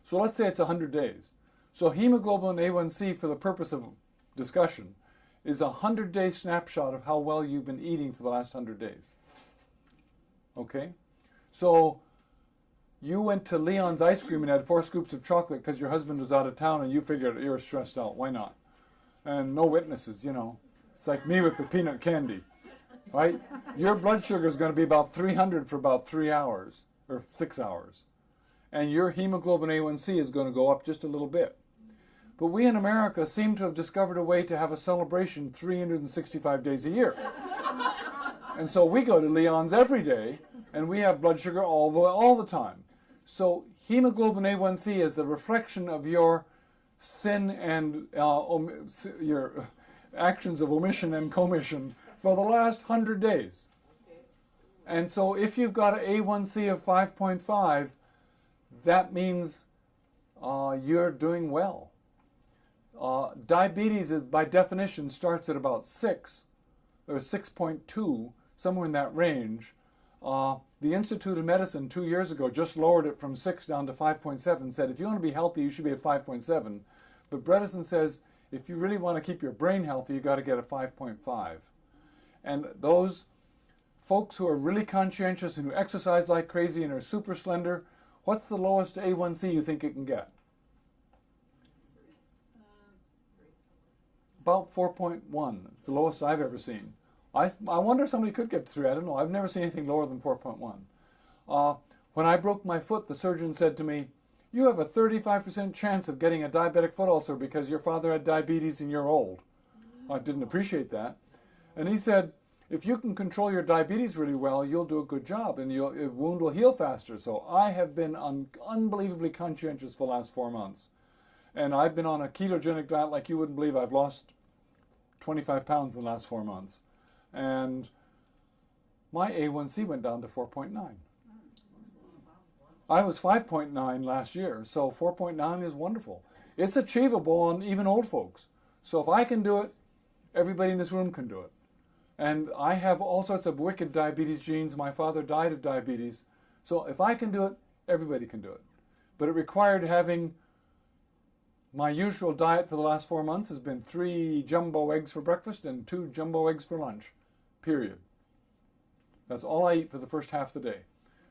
So let's say it's 100 days. So hemoglobin A1C, for the purpose of discussion, is a 100-day snapshot of how well you've been eating for the last 100 days. Okay? So you went to Leon's Ice Cream and had 4 scoops of chocolate because your husband was out of town and you figured you were stressed out. Why not? And no witnesses, you know. It's like me with the peanut candy, right? Your blood sugar is going to be about 300 for about 3 hours or 6 hours. And your hemoglobin A1C is going to go up just a little bit. But we in America seem to have discovered a way to have a celebration 365 days a year. And so we go to Leon's every day, and we have blood sugar all the time. So hemoglobin A1C is the reflection of your sin and your actions of omission and commission for the last 100 days. And so if you've got an A1C of 5.5, that means you're doing well. Diabetes, is, by definition, starts at about 6 or 6.2, somewhere in that range. The Institute of Medicine 2 years ago just lowered it from 6 down to 5.7, said if you want to be healthy, you should be at 5.7. But Bredesen says if you really want to keep your brain healthy, you've got to get a 5.5. And those folks who are really conscientious and who exercise like crazy and are super slender, what's the lowest A1C you think it can get? About 4.1. It's the lowest I've ever seen. I wonder if somebody could get to 3. I don't know. I've never seen anything lower than 4.1. When I broke my foot, the surgeon said to me, you have a 35% chance of getting a diabetic foot ulcer because your father had diabetes and you're old. I didn't appreciate that. And he said, if you can control your diabetes really well, you'll do a good job and your wound will heal faster. So I have been unbelievably conscientious for the last 4 months. And I've been on a ketogenic diet like you wouldn't believe. I've lost 25 pounds in the last 4 months. And my A1C went down to 4.9. I was 5.9 last year, so 4.9 is wonderful. It's achievable on even old folks. So if I can do it, everybody in this room can do it. And I have all sorts of wicked diabetes genes. My father died of diabetes. So if I can do it, everybody can do it. But it required having my usual diet for the last 4 months has been 3 jumbo eggs for breakfast and 2 jumbo eggs for lunch, period. That's all I eat for the first half of the day.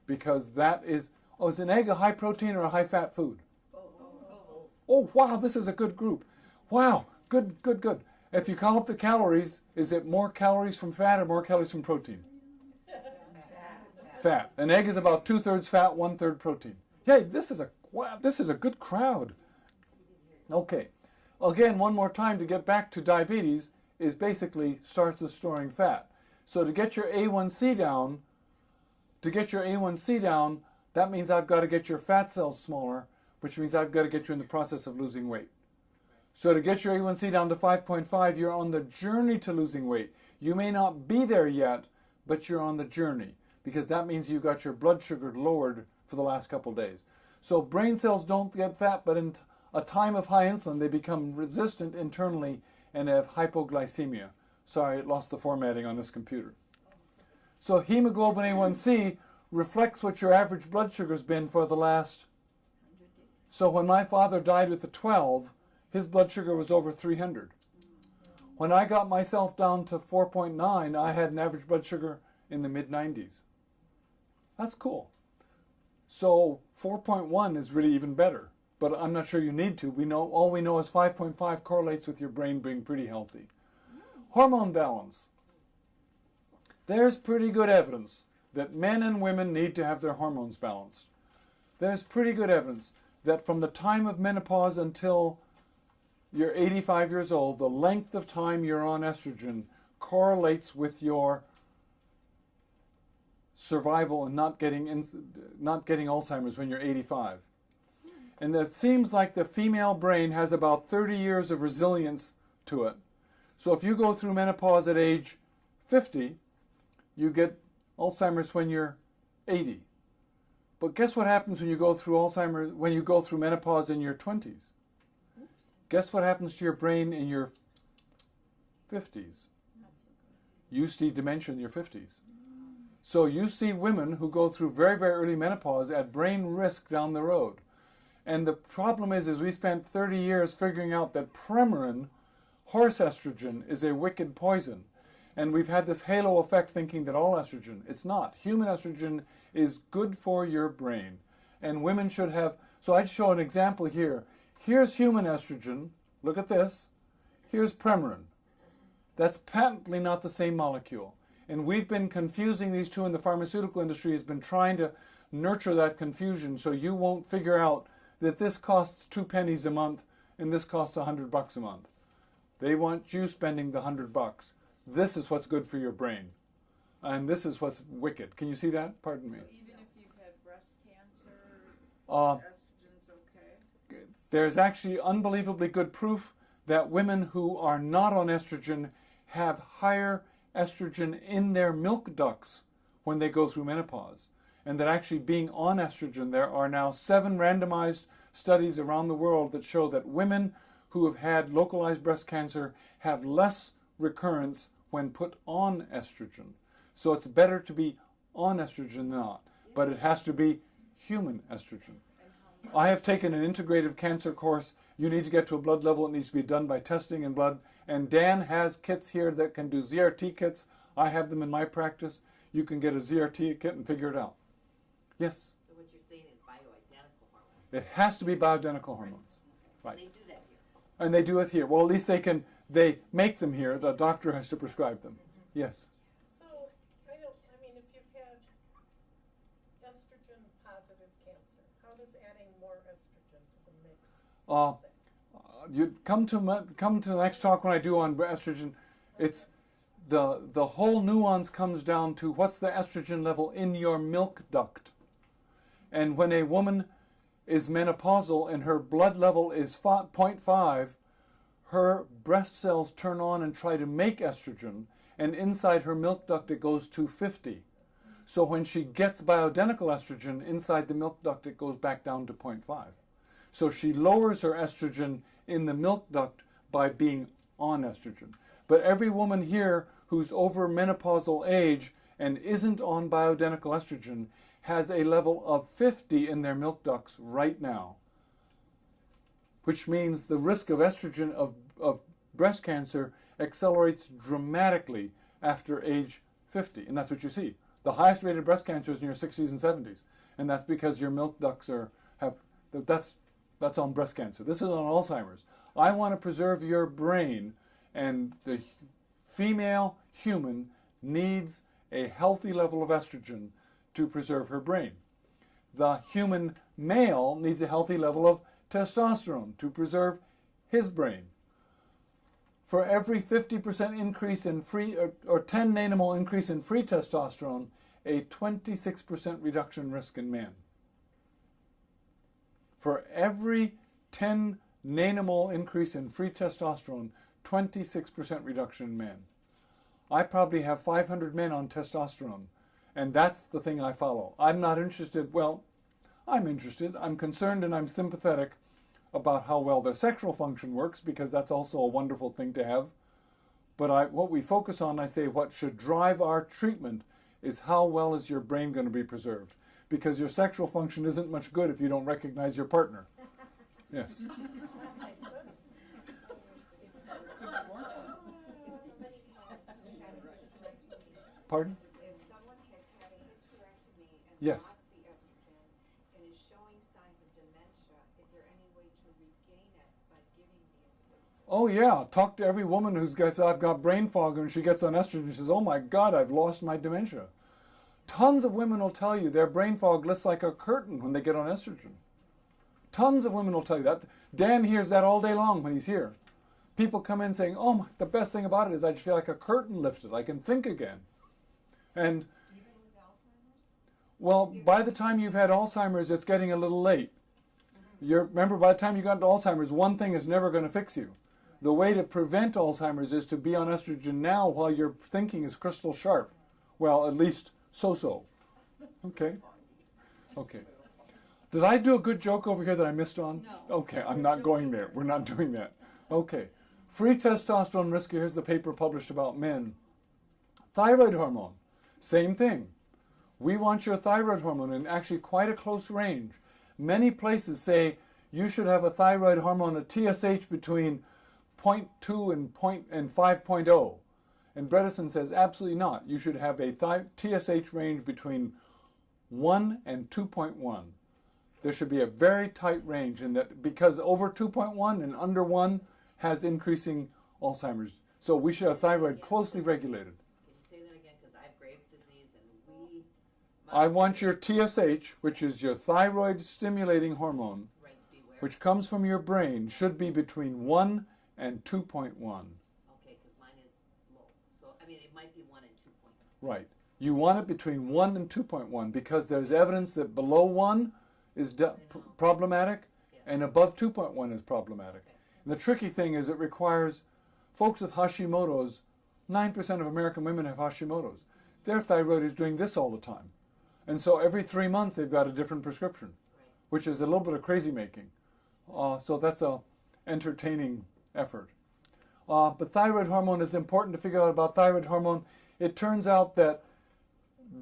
Because that is, is an egg a high protein or a high fat food? Oh, wow, this is a good group. Wow, good. If you count up the calories, is it more calories from fat or more calories from protein? Fat. An egg is about 2/3 fat, 1/3 protein. Hey, this is a good crowd. Okay. Again, one more time to get back to diabetes is basically starts with storing fat. So to get your A1C down, that means I've got to get your fat cells smaller, which means I've got to get you in the process of losing weight. So to get your A1C down to 5.5, you're on the journey to losing weight. You may not be there yet, but you're on the journey. because that means you got your blood sugar lowered for the last couple days. So brain cells don't get fat, but in a time of high insulin, they become resistant internally and have hypoglycemia. Sorry, it lost the formatting on this computer. So hemoglobin A1C reflects what your average blood sugar's been for the last. So when my father died with a 12, his blood sugar was over 300. When I got myself down to 4.9, I had an average blood sugar in the mid-90s. That's cool. So 4.1 is really even better, but I'm not sure you need to. All we know is 5.5 correlates with your brain being pretty healthy. Hormone balance. There's pretty good evidence that men and women need to have their hormones balanced. There's pretty good evidence that from the time of menopause until you're 85 years old, the length of time you're on estrogen correlates with your survival and not getting Alzheimer's when you're 85. And it seems like the female brain has about 30 years of resilience to it. So if you go through menopause at age 50, you get Alzheimer's when you're 80. But guess what happens when you go through menopause in your 20s? Guess what happens to your brain in your 50s? You see dementia in your 50s. So you see women who go through very, very early menopause at brain risk down the road. And the problem is we spent 30 years figuring out that Premarin, horse estrogen, is a wicked poison. And we've had this halo effect thinking that all estrogen, it's not. Human estrogen is good for your brain. And women should have, so I'd show an example here. Here's human estrogen, look at this. Here's Premarin. That's patently not the same molecule. And we've been confusing these two, and the pharmaceutical industry has been trying to nurture that confusion so you won't figure out that this costs 2 pennies a month and this costs $100 a month. They want you spending the $100. This is what's good for your brain. And this is what's wicked. Can you see that? Pardon me. So even if you've had breast cancer, estrogen's okay? There's actually unbelievably good proof that women who are not on estrogen have higher estrogen in their milk ducts when they go through menopause. And that actually being on estrogen, there are now 7 randomized studies around the world that show that women who have had localized breast cancer have less recurrence when put on estrogen. So it's better to be on estrogen than not, but it has to be human estrogen. I have taken an integrative cancer course. You need to get to a blood level. It needs to be done by testing in blood. And Dan has kits here that can do ZRT kits. I have them in my practice. You can get a ZRT kit and figure it out. Yes? So what you're saying is bioidentical hormones. It has to be bioidentical hormones. Right. They do that here. And they do it here. Well, at least they make them here. The doctor has to prescribe them. Yes? So, if you've had estrogen-positive cancer, how does adding more estrogen to the mix? You come to the next talk when I do on estrogen. It's the whole nuance comes down to what's the estrogen level in your milk duct. And when a woman is menopausal and her blood level is 0.5, her breast cells turn on and try to make estrogen, and inside her milk duct it goes to 50. So when she gets bioidentical estrogen, inside the milk duct it goes back down to 0.5. So she lowers her estrogen in the milk duct by being on estrogen. But every woman here who's over menopausal age and isn't on bioidentical estrogen has a level of 50 in their milk ducts right now, which means the risk of estrogen of breast cancer accelerates dramatically after age 50. And that's what you see. The highest rate of breast cancer is in your 60s and 70s. And that's because your milk ducts that's on breast cancer. This is on Alzheimer's. I want to preserve your brain, and the female human needs a healthy level of estrogen to preserve her brain. The human male needs a healthy level of testosterone to preserve his brain. For every 50% increase in free, or 10 nanomole increase in free testosterone, a 26% reduction risk in men. For every 10 nanomole increase in free testosterone, 26% reduction in men. I probably have 500 men on testosterone, And that's the thing I follow. I'm not interested, well, I'm interested, I'm concerned, and I'm sympathetic about how well their sexual function works, because that's also a wonderful thing to have. But what we focus on, I say what should drive our treatment is how well is your brain going to be preserved. Because your sexual function isn't much good if you don't recognize your partner. Yes. Pardon? If someone has had a hysterectomy and Yes. lost the estrogen and is showing signs of dementia, is there any way to regain it by giving the individual? Oh yeah, talk to every woman who's got, I've got brain fog, and she gets on estrogen, she says, oh my God, I've lost my dementia. Tons of women will tell you their brain fog looks like a curtain when they get on estrogen. Tons of women will tell you that. Dan hears that all day long when he's here. People come in saying, oh, the best thing about it is I just feel like a curtain lifted. I can think again. And, Even with Alzheimer's? well, by the time you've had Alzheimer's, it's getting a little late. Remember, by the time you got to Alzheimer's, one thing is never going to fix you. The way to prevent Alzheimer's is to be on estrogen now while your thinking is crystal sharp. Well, at least so-so. Okay. Okay. Did I do a good joke over here that I missed on? No. Okay, I'm not going there. We're not doing that. Okay. Free testosterone risk. Here's the paper published about men. Thyroid hormone. Same thing. We want your thyroid hormone in actually quite a close range. Many places say you should have a thyroid hormone, a TSH, between 0.2 and 5.0. And Bredesen says absolutely not. You should have a TSH range between 1 and 2.1. There should be a very tight range, in that, because over 2.1 and under 1 has increasing Alzheimer's. So we should have thyroid closely regulated. Can you say that again? Because I have Graves' disease and we. I want your TSH, which is your thyroid stimulating hormone, Right, to be aware. which comes from your brain, should be between 1 and 2.1. Okay, because mine is low. So, I mean, it might be 1 and 2.1. Right. You want it between 1 and 2.1 because there's evidence that below 1 is problematic and above 2.1 is problematic. And the tricky thing is it requires folks with Hashimoto's. 9% of American women have Hashimoto's. Their thyroid is doing this all the time. And so every 3 months they've got a different prescription, which is a little bit of crazy making. So that's a entertaining effort. But thyroid hormone is important to figure out about thyroid hormone. It turns out that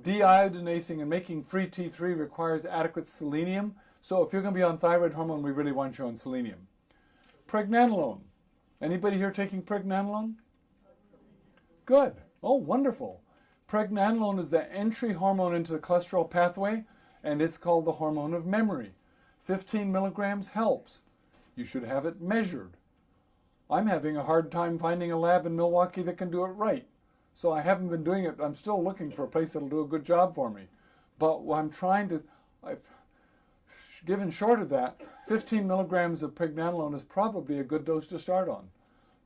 deiodinasing and making free T3 requires adequate selenium. So if you're going to be on thyroid hormone, we really want you on selenium. Pregnenolone. Anybody here taking pregnenolone? Good. Oh, wonderful. Pregnenolone is the entry hormone into the cholesterol pathway, and it's called the hormone of memory. 15 milligrams helps. You should have it measured. I'm having a hard time finding a lab in Milwaukee that can do it right. So I haven't been doing it. I'm still looking for a place that'll do a good job for me. But I'm trying to, given short of that, 15 milligrams of pregnenolone is probably a good dose to start on.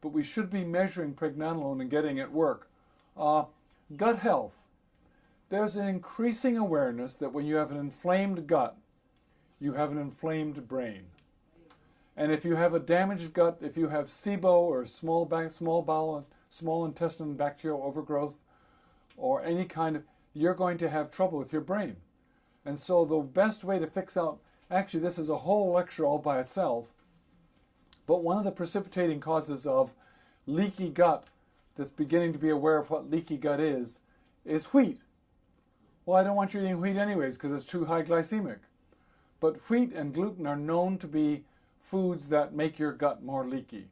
But we should be measuring pregnenolone and getting it work. Gut health. There's an increasing awareness that when you have an inflamed gut, you have an inflamed brain. And if you have a damaged gut, if you have SIBO or small bowel, small intestine bacterial overgrowth, or any kind of, you're going to have trouble with your brain. And so the best way to fix out, actually this is a whole lecture all by itself, but one of the precipitating causes of leaky gut that's beginning to be aware of what leaky gut is wheat. Well, I don't want you eating wheat anyways because it's too high glycemic. But wheat and gluten are known to be foods that make your gut more leaky.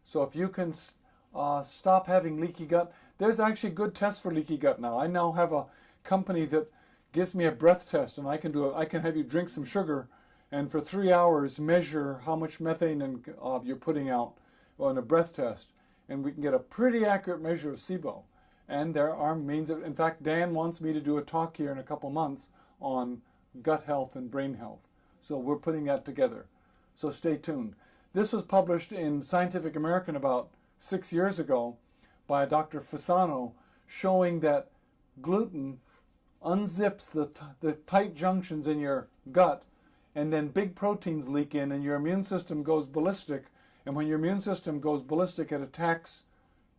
So if you can stop having leaky gut, there's actually good tests for leaky gut now. I now have a company that gives me a breath test, and I can have you drink some sugar and for 3 hours measure how much methane you're putting out on a breath test, and we can get a pretty accurate measure of SIBO. And there are means of, in fact, Dan wants me to do a talk here in a couple months on gut health and brain health. So we're putting that together. So stay tuned. This was published in Scientific American about 6 years ago by Dr. Fasano, showing that gluten unzips the tight junctions in your gut, and then big proteins leak in and your immune system goes ballistic. And when your immune system goes ballistic, it attacks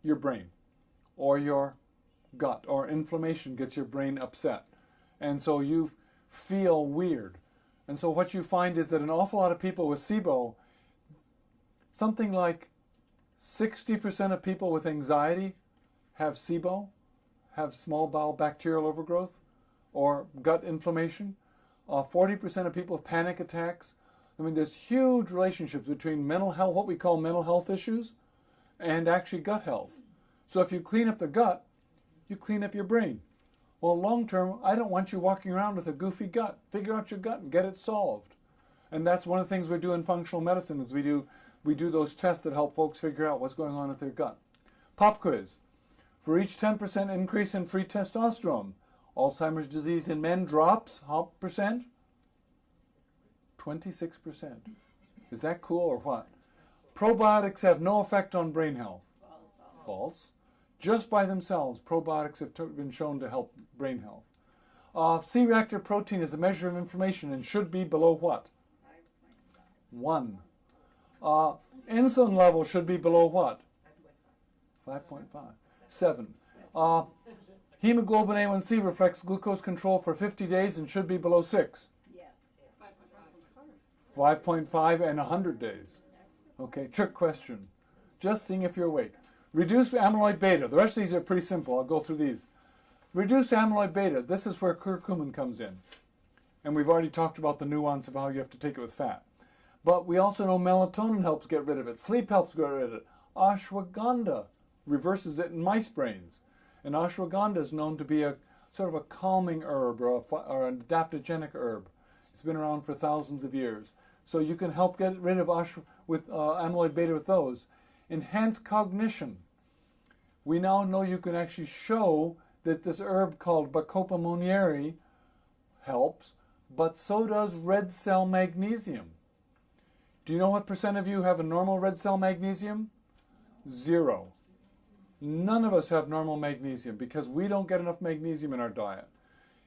your brain or your gut, or inflammation gets your brain upset. And so you feel weird. And so what you find is that an awful lot of people with SIBO, something like 60% of people with anxiety have SIBO, have small bowel bacterial overgrowth or gut inflammation. 40% of people with panic attacks. I mean, there's huge relationships between mental health, what we call mental health issues, and actually gut health. So if you clean up the gut, you clean up your brain. Well, long term, I don't want you walking around with a goofy gut. Figure out your gut and get it solved. And that's one of the things we do in functional medicine is we do those tests that help folks figure out what's going on with their gut. Pop quiz. For each 10% increase in free testosterone, Alzheimer's disease in men drops how percent? 26%. Is that cool or what? Probiotics have no effect on brain health. False. Just by themselves, probiotics have been shown to help brain health. C-reactive protein is a measure of inflammation and should be below what? 1. Insulin level should be below what? 5.5. 7. Hemoglobin A1C reflects glucose control for 50 days and should be below 6. 5.5 and 100 days. Okay, trick question. Just seeing if you're awake. Reduced amyloid beta. The rest of these are pretty simple. I'll go through these. Reduced amyloid beta. This is where curcumin comes in. And we've already talked about the nuance of how you have to take it with fat. But we also know melatonin helps get rid of it. Sleep helps get rid of it. Ashwagandha reverses it in mice brains. And ashwagandha is known to be a sort of a calming herb or an adaptogenic herb. It's been around for thousands of years. So you can help get rid of amyloid beta with those. Enhanced cognition. We now know you can actually show that this herb called Bacopa monnieri helps, but so does red cell magnesium. Do you know what percent of you have a normal red cell magnesium? 0. None of us have normal magnesium because we don't get enough magnesium in our diet.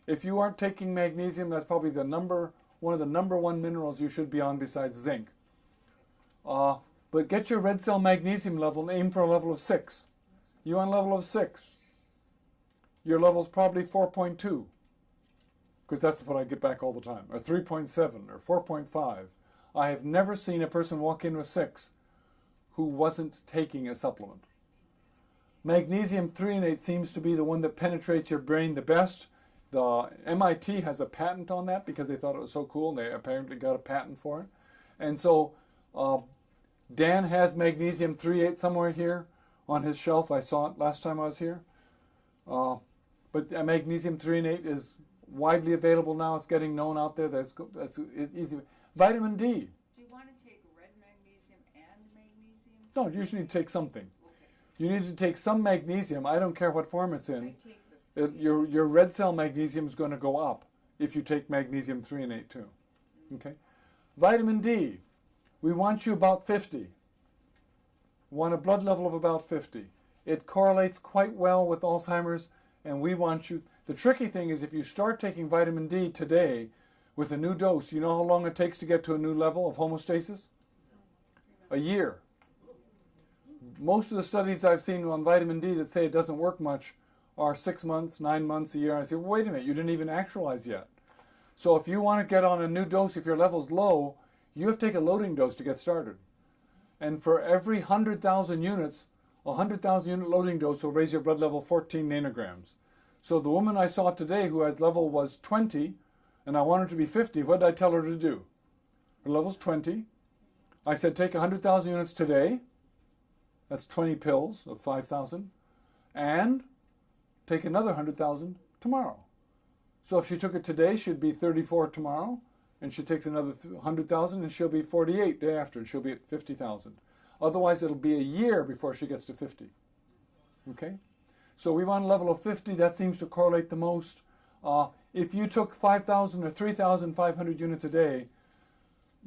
If you aren't taking magnesium, that's probably one of the number one minerals you should be on besides zinc. But get your red cell magnesium level and aim for a level of 6. You on a level of 6. Your level's probably 4.2. Because that's what I get back all the time. Or 3.7 or 4.5. I have never seen a person walk in with 6 who wasn't taking a supplement. Magnesium threonate seems to be the one that penetrates your brain the best. The MIT has a patent on that because they thought it was so cool and they apparently got a patent for it. And so Dan has magnesium threonate somewhere here on his shelf. I saw it last time I was here. But magnesium threonate is widely available now. It's getting known out there. That's easy. Vitamin D. Do you want to take red magnesium and magnesium? No, you usually take something. You need to take some magnesium. I don't care what form it's in. Your red cell magnesium is going to go up if you take magnesium threonate too. Okay. Vitamin D. We want you about 50. We want a blood level of about 50. It correlates quite well with Alzheimer's, and we want you. The tricky thing is if you start taking vitamin D today with a new dose, you know how long it takes to get to a new level of homeostasis? A year. Most of the studies I've seen on vitamin D that say it doesn't work much are 6 months, 9 months, a year. I say, well, wait a minute, you didn't even actualize yet. So if you want to get on a new dose, if your level's low, you have to take a loading dose to get started. And for every 100,000 units, a 100,000 unit loading dose will raise your blood level 14 nanograms. So the woman I saw today who has level was 20, and I want her to be 50, what did I tell her to do? Her level's 20. I said take 100,000 units today. That's 20 pills of 5,000. And take another 100,000 tomorrow. So if she took it today, she'd be 34 tomorrow. And she takes another 100,000 and she'll be 48 day after, and she'll be at 50,000. Otherwise, it'll be a year before she gets to 50. Okay? So we want a level of 50. That seems to correlate the most. If you took 5,000 or 3,500 units a day,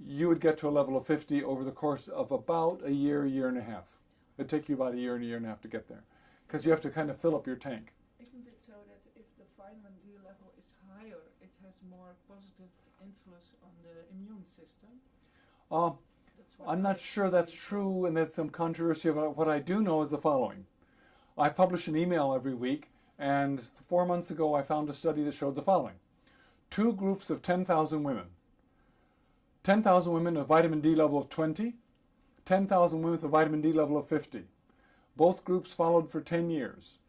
you would get to a level of 50 over the course of about a year and a half. It'd take you about a year and a half to get there. Because you have to kind of fill up your tank. Isn't it so that if the vitamin D level is higher, it has more positive influence on the immune system? I'm not sure that's true, and there's some controversy about it. What I do know is the following. I publish an email every week, and 4 months ago I found a study that showed the following. two groups of 10,000 women. 10,000 women with vitamin D level of 20, 10,000 women with a vitamin D level of 50. Both groups followed for 10 years.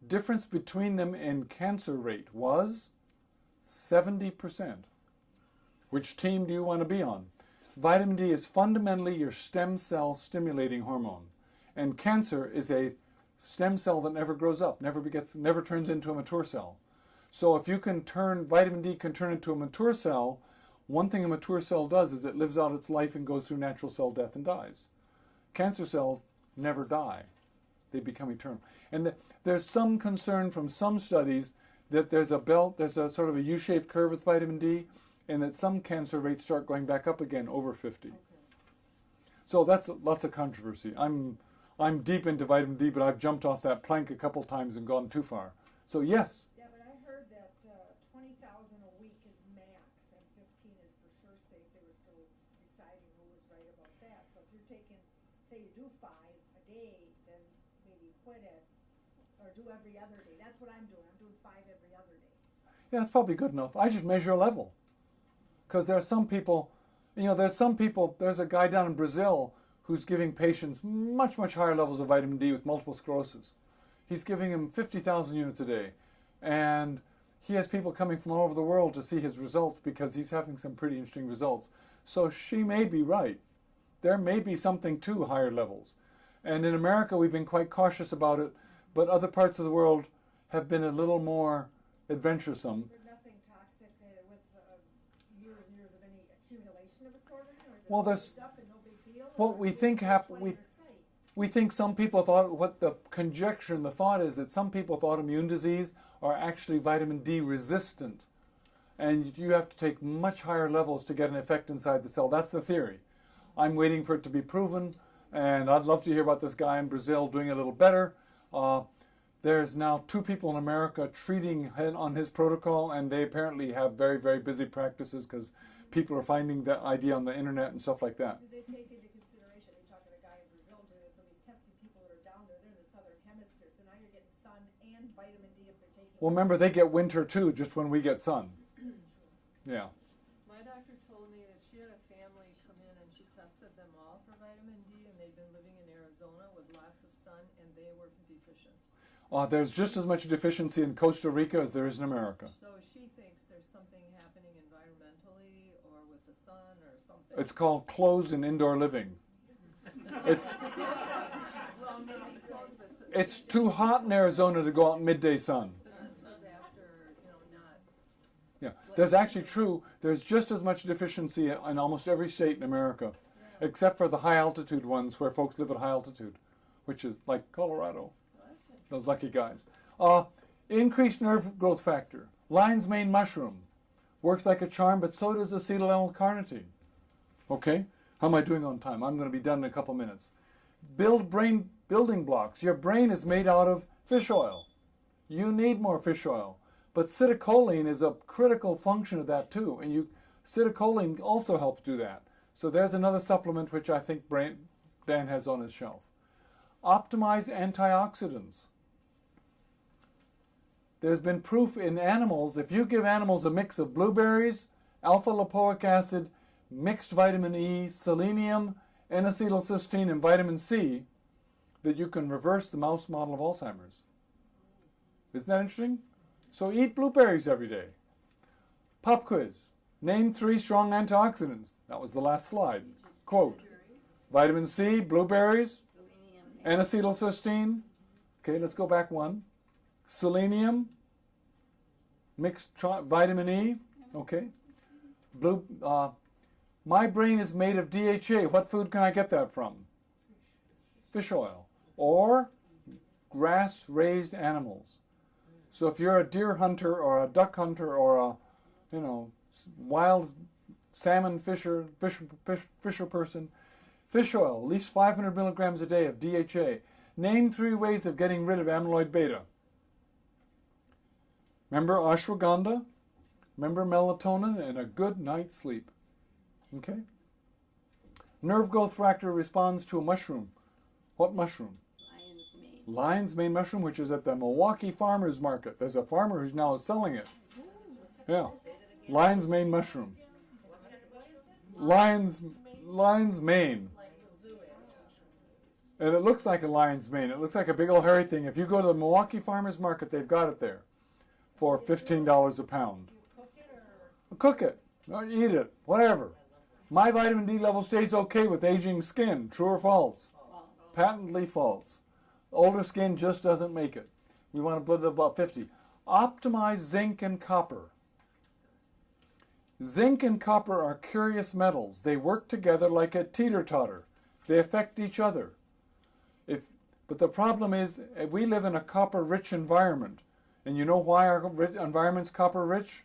Difference between them in cancer rate was 70%. Which team do you want to be on? Vitamin D is fundamentally your stem cell stimulating hormone. And cancer is a stem cell that never grows up, never turns into a mature cell. So if you can turn, vitamin D can turn into a mature cell, one thing a mature cell does is it lives out its life and goes through natural cell death and dies. Cancer cells never die. They become eternal. And there's some concern from some studies that there's a sort of a U-shaped curve with vitamin D, and that some cancer rates start going back up again over 50. Okay. So that's lots of controversy. I'm deep into vitamin D, but I've jumped off that plank a couple times and gone too far. So yes. Yeah, but I heard that 20,000 a week is max and 15 is for sure safe. They were still deciding who was right about that. So if you're taking, say you do 5 a day, then maybe quit it or do every other day. That's what I'm doing. I'm doing 5 every other day. Yeah, it's probably good enough. I just measure a level. Because there are some people, there's a guy down in Brazil who's giving patients much, much higher levels of vitamin D with multiple sclerosis. He's giving them 50,000 units a day. And he has people coming from all over the world to see his results because he's having some pretty interesting results. So she may be right. There may be something to higher levels. And in America, we've been quite cautious about it, but other parts of the world have been a little more adventuresome. There's nothing toxic with years and years of any accumulation of a sort of thing? Or is it Well, all there's mixed up and no big deal? what Or we is it think like happened. 20 years straight? We think some people thought, what the conjecture and the thought is that some people thought immune disease are actually vitamin D resistant. And you have to take much higher levels to get an effect inside the cell. That's the theory. I'm waiting for it to be proven, and I'd love to hear about this guy in Brazil doing a little better. There's now 2 people in America treating on his protocol, and they apparently have very, very busy practices because people are finding the idea on the internet and stuff like that. Do they take into consideration, you're talking to a guy in Brazil doing this, so he's testing people that are down there, they're in the southern hemisphere, so now you're getting sun and vitamin D if they're taking. Well, remember, they get winter too, just when we get sun. Yeah. My doctor told me that she had a family come in and she tested them all for vitamin D, and they'd been living in Arizona with lots of sun, and they were deficient. There's just as much deficiency in Costa Rica as there is in America. So she thinks there's something happening environmentally or with the sun or something. It's called clothes and indoor living. It's Well, maybe close, but it's too hot in Arizona to go out in midday sun. but this was after, not. Yeah, there's actually there's just as much deficiency in almost every state in America, except for the high altitude ones where folks live at high altitude, which is like Colorado. Those lucky guys. Increased nerve growth factor. Lion's mane mushroom. Works like a charm, but so does acetyl-L-carnitine. Okay? How am I doing on time? I'm going to be done in a couple minutes. Build brain building blocks. Your brain is made out of fish oil. You need more fish oil. But acetylcholine is a critical function of that too. And acetylcholine also helps do that. So there's another supplement which I think Dan has on his shelf. Optimize antioxidants. There's been proof in animals, if you give animals a mix of blueberries, alpha-lipoic acid, mixed vitamin E, selenium, N-acetylcysteine, and vitamin C, that you can reverse the mouse model of Alzheimer's. Isn't that interesting? So eat blueberries every day. Pop quiz. Name 3 strong antioxidants. That was the last slide. Quote. Vitamin C, blueberries, N-acetylcysteine. Okay, let's go back one. Selenium, mixed vitamin E. Okay. My brain is made of DHA. What food can I get that from? Fish oil. Or grass-raised animals. So if you're a deer hunter or a duck hunter or a, wild salmon fisher person, fish oil, at least 500 milligrams a day of DHA. Name 3 ways of getting rid of amyloid beta. Remember ashwagandha, remember melatonin, and a good night's sleep. Okay? Nerve growth factor responds to a mushroom. What mushroom? Lion's mane. Lion's mane mushroom, which is at the Milwaukee Farmers Market. There's a farmer who's now selling it. Yeah. Lion's mane mushroom. Lion's mane. And it looks like a lion's mane. It looks like a big old hairy thing. If you go to the Milwaukee Farmers Market, they've got it there for $15 a pound. Cook it. Or eat it. Whatever. My vitamin D level stays okay with aging skin. True or false? Patently false. Older skin just doesn't make it. We want to put it about 50. Optimize zinc and copper. Zinc and copper are curious metals. They work together like a teeter-totter. They affect each other. But the problem is, we live in a copper-rich environment. And you know why our environment's copper-rich?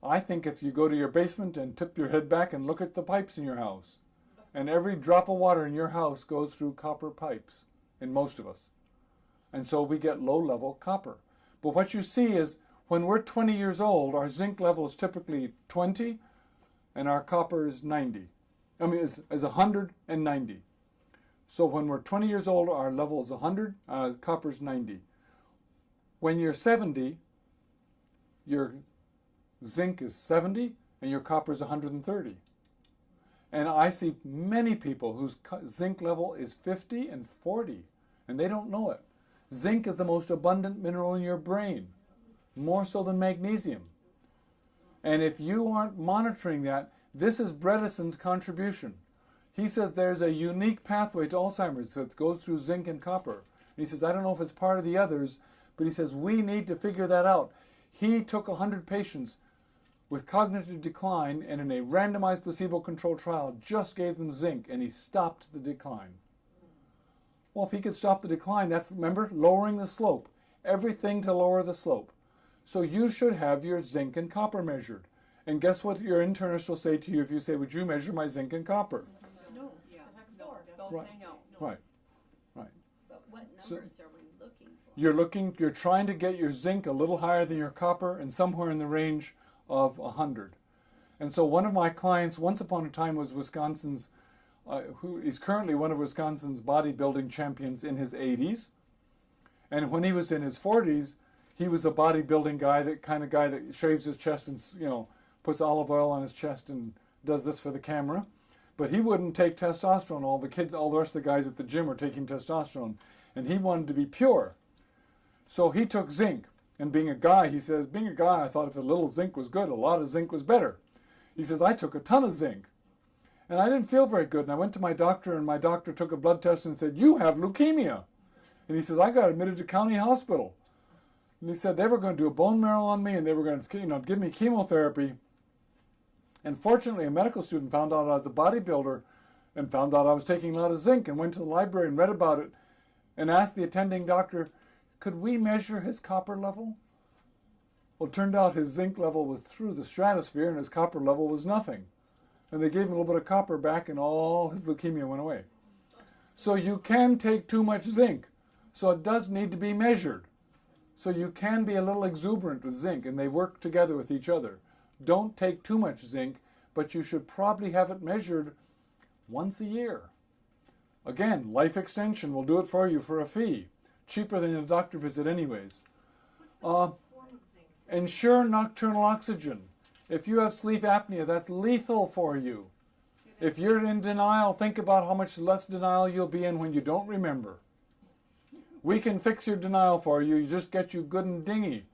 I think it's you go to your basement and tip your head back and look at the pipes in your house. And every drop of water in your house goes through copper pipes, in most of us. And so we get low-level copper. But what you see is, when we're 20 years old, our zinc level is typically 20, and our copper is 90. I mean, is 190. So when we're 20 years old, our level is 100, copper's 90. When you're 70, your zinc is 70, and your copper is 130. And I see many people whose zinc level is 50 and 40, and they don't know it. Zinc is the most abundant mineral in your brain, more so than magnesium. And if you aren't monitoring that, this is Bredesen's contribution. He says there's a unique pathway to Alzheimer's that goes through zinc and copper. And he says, I don't know if it's part of the others, but he says we need to figure that out. He took 100 patients with cognitive decline and in a randomized placebo-controlled trial just gave them zinc, and he stopped the decline. Well, if he could stop the decline, that's, remember, lowering the slope. Everything to lower the slope. So you should have your zinc and copper measured. And guess what your internist will say to you if you say, would you measure my zinc and copper? No, yeah, no, they'll Right. say no. Right, right. But what So- numbers are we looking for? You're trying to get your zinc a little higher than your copper and somewhere in the range of 100. And so one of my clients once upon a time was Wisconsin's, who is currently one of Wisconsin's bodybuilding champions in his 80s. And when he was in his 40s, he was a bodybuilding guy, that kind of guy that shaves his chest and, puts olive oil on his chest and does this for the camera. But he wouldn't take testosterone. All the rest of the guys at the gym were taking testosterone. And he wanted to be pure. So he took zinc. And being a guy, he says, I thought if a little zinc was good, a lot of zinc was better. He says, I took a ton of zinc. And I didn't feel very good. And I went to my doctor, and my doctor took a blood test and said, you have leukemia. And he says, I got admitted to county hospital. And he said they were going to do a bone marrow on me, and they were going to give me chemotherapy. And fortunately, a medical student found out I was a bodybuilder and found out I was taking a lot of zinc and went to the library and read about it and asked the attending doctor, could we measure his copper level? Well, it turned out his zinc level was through the stratosphere and his copper level was nothing. And they gave him a little bit of copper back and all his leukemia went away. So you can take too much zinc. So it does need to be measured. So you can be a little exuberant with zinc, and they work together with each other. Don't take too much zinc, but you should probably have it measured once a year. Again, Life Extension will do it for you for a fee. Cheaper than a doctor visit anyways. Ensure nocturnal oxygen. If you have sleep apnea, that's lethal for you. If you're in denial, think about how much less denial you'll be in when you don't remember. We can fix your denial for you. You just get you good and dingy.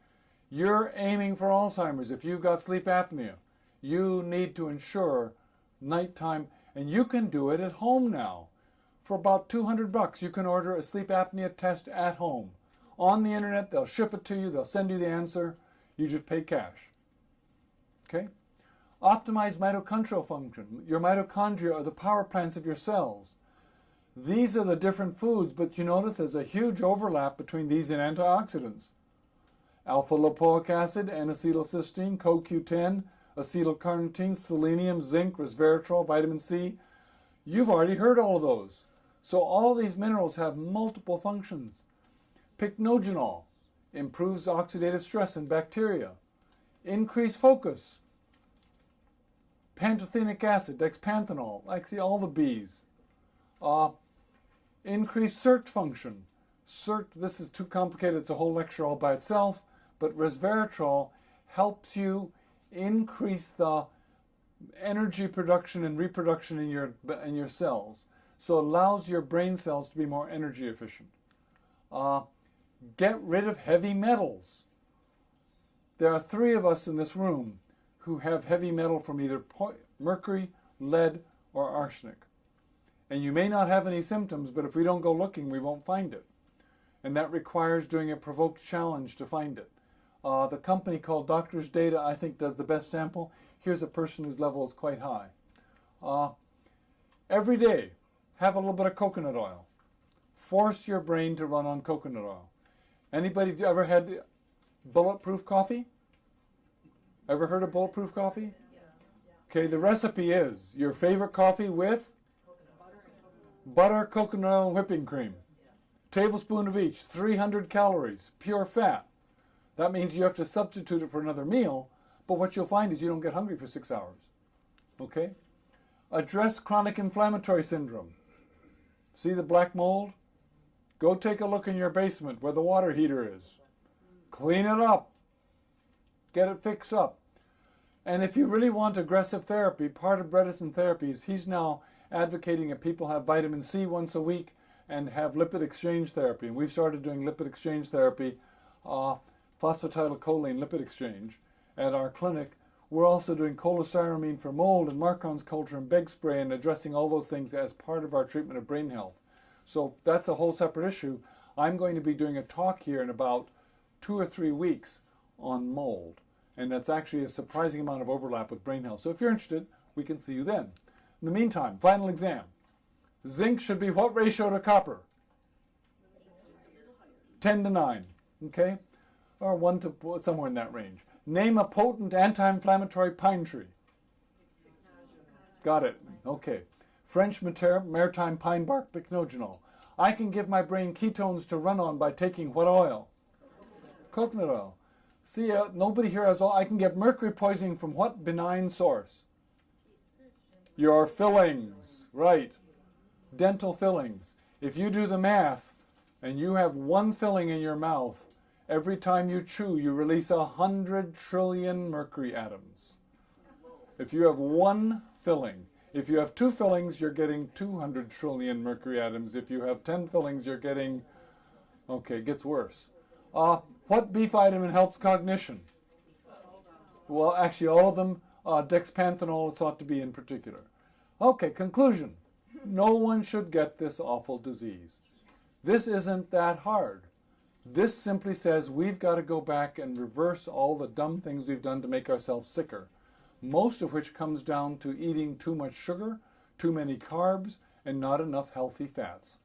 You're aiming for Alzheimer's. If you've got sleep apnea, you need to ensure nighttime, and you can do it at home now. For about $200, you can order a sleep apnea test at home. On the internet, they'll ship it to you. They'll send you the answer. You just pay cash. Okay? Optimize mitochondrial function. Your mitochondria are the power plants of your cells. These are the different foods, but you notice there's a huge overlap between these and antioxidants. Alpha-lipoic acid, N-acetylcysteine, CoQ10, acetylcarnitine, selenium, zinc, resveratrol, vitamin C. You've already heard all of those. So all of these minerals have multiple functions. Pycnogenol improves oxidative stress in bacteria. Increase focus. Pantothenic acid, dexpanthenol, actually all the Bs. Increase SIRT function. SIRT, this is too complicated, it's a whole lecture all by itself, but resveratrol helps you increase the energy production and reproduction in your cells. So it allows your brain cells to be more energy efficient. Get rid of heavy metals. There are 3 of us in this room who have heavy metal from either mercury, lead, or arsenic. And you may not have any symptoms, but if we don't go looking, we won't find it. And that requires doing a provoked challenge to find it. The company called Doctors Data, I think, does the best sample. Here's a person whose level is quite high. Every day, have a little bit of coconut oil. Force your brain to run on coconut oil. Anybody ever had bulletproof coffee? Ever heard of bulletproof coffee? Okay, the recipe is your favorite coffee with butter, coconut oil, and whipping cream. Tablespoon of each, 300 calories, pure fat. That means you have to substitute it for another meal, but what you'll find is you don't get hungry for 6 hours. Okay? Address chronic inflammatory syndrome. See the black mold? Go take a look in your basement where the water heater is. Clean it up. Get it fixed up. And if you really want aggressive therapy, part of Bredesen therapy is he's now advocating that people have vitamin C once a week and have lipid exchange therapy. And we've started doing lipid exchange therapy, phosphatidylcholine lipid exchange at our clinic. We're also doing cholestyramine for mold and Marcon's culture and beg spray and addressing all those things as part of our treatment of brain health. So that's a whole separate issue. I'm going to be doing a talk here in about 2 or 3 weeks on mold. And that's actually a surprising amount of overlap with brain health. So if you're interested, we can see you then. In the meantime, final exam. Zinc should be what ratio to copper? 10 to 9, okay? Or 1 to somewhere in that range. Name a potent anti-inflammatory pine tree. Got it, okay. French maritime pine bark pycnogenol. I can give my brain ketones to run on by taking what oil? Coconut oil. See, nobody here has all. I can get mercury poisoning from what benign source? Your fillings, right. Dental fillings. If you do the math and you have 1 filling in your mouth, every time you chew, you release 100 trillion mercury atoms. If you have 1 filling, if you have 2 fillings, you're getting 200 trillion mercury atoms. If you have 10 fillings, you're getting, okay, it gets worse. What B vitamin helps cognition? Well, actually, all of them. Dexpanthenol is thought to be in particular. Okay, conclusion. No one should get this awful disease. This isn't that hard. This simply says we've got to go back and reverse all the dumb things we've done to make ourselves sicker, most of which comes down to eating too much sugar, too many carbs, and not enough healthy fats.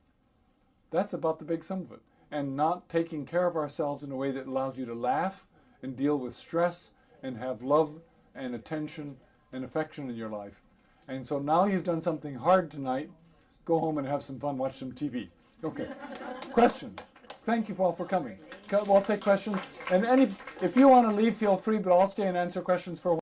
That's about the big sum of it. And not taking care of ourselves in a way that allows you to laugh and deal with stress and have love and attention and affection in your life. And so now you've done something hard tonight. Go home and have some fun, watch some TV. Okay. Questions? Thank you all for coming. We'll take questions. And if you want to leave, feel free, but I'll stay and answer questions for a while.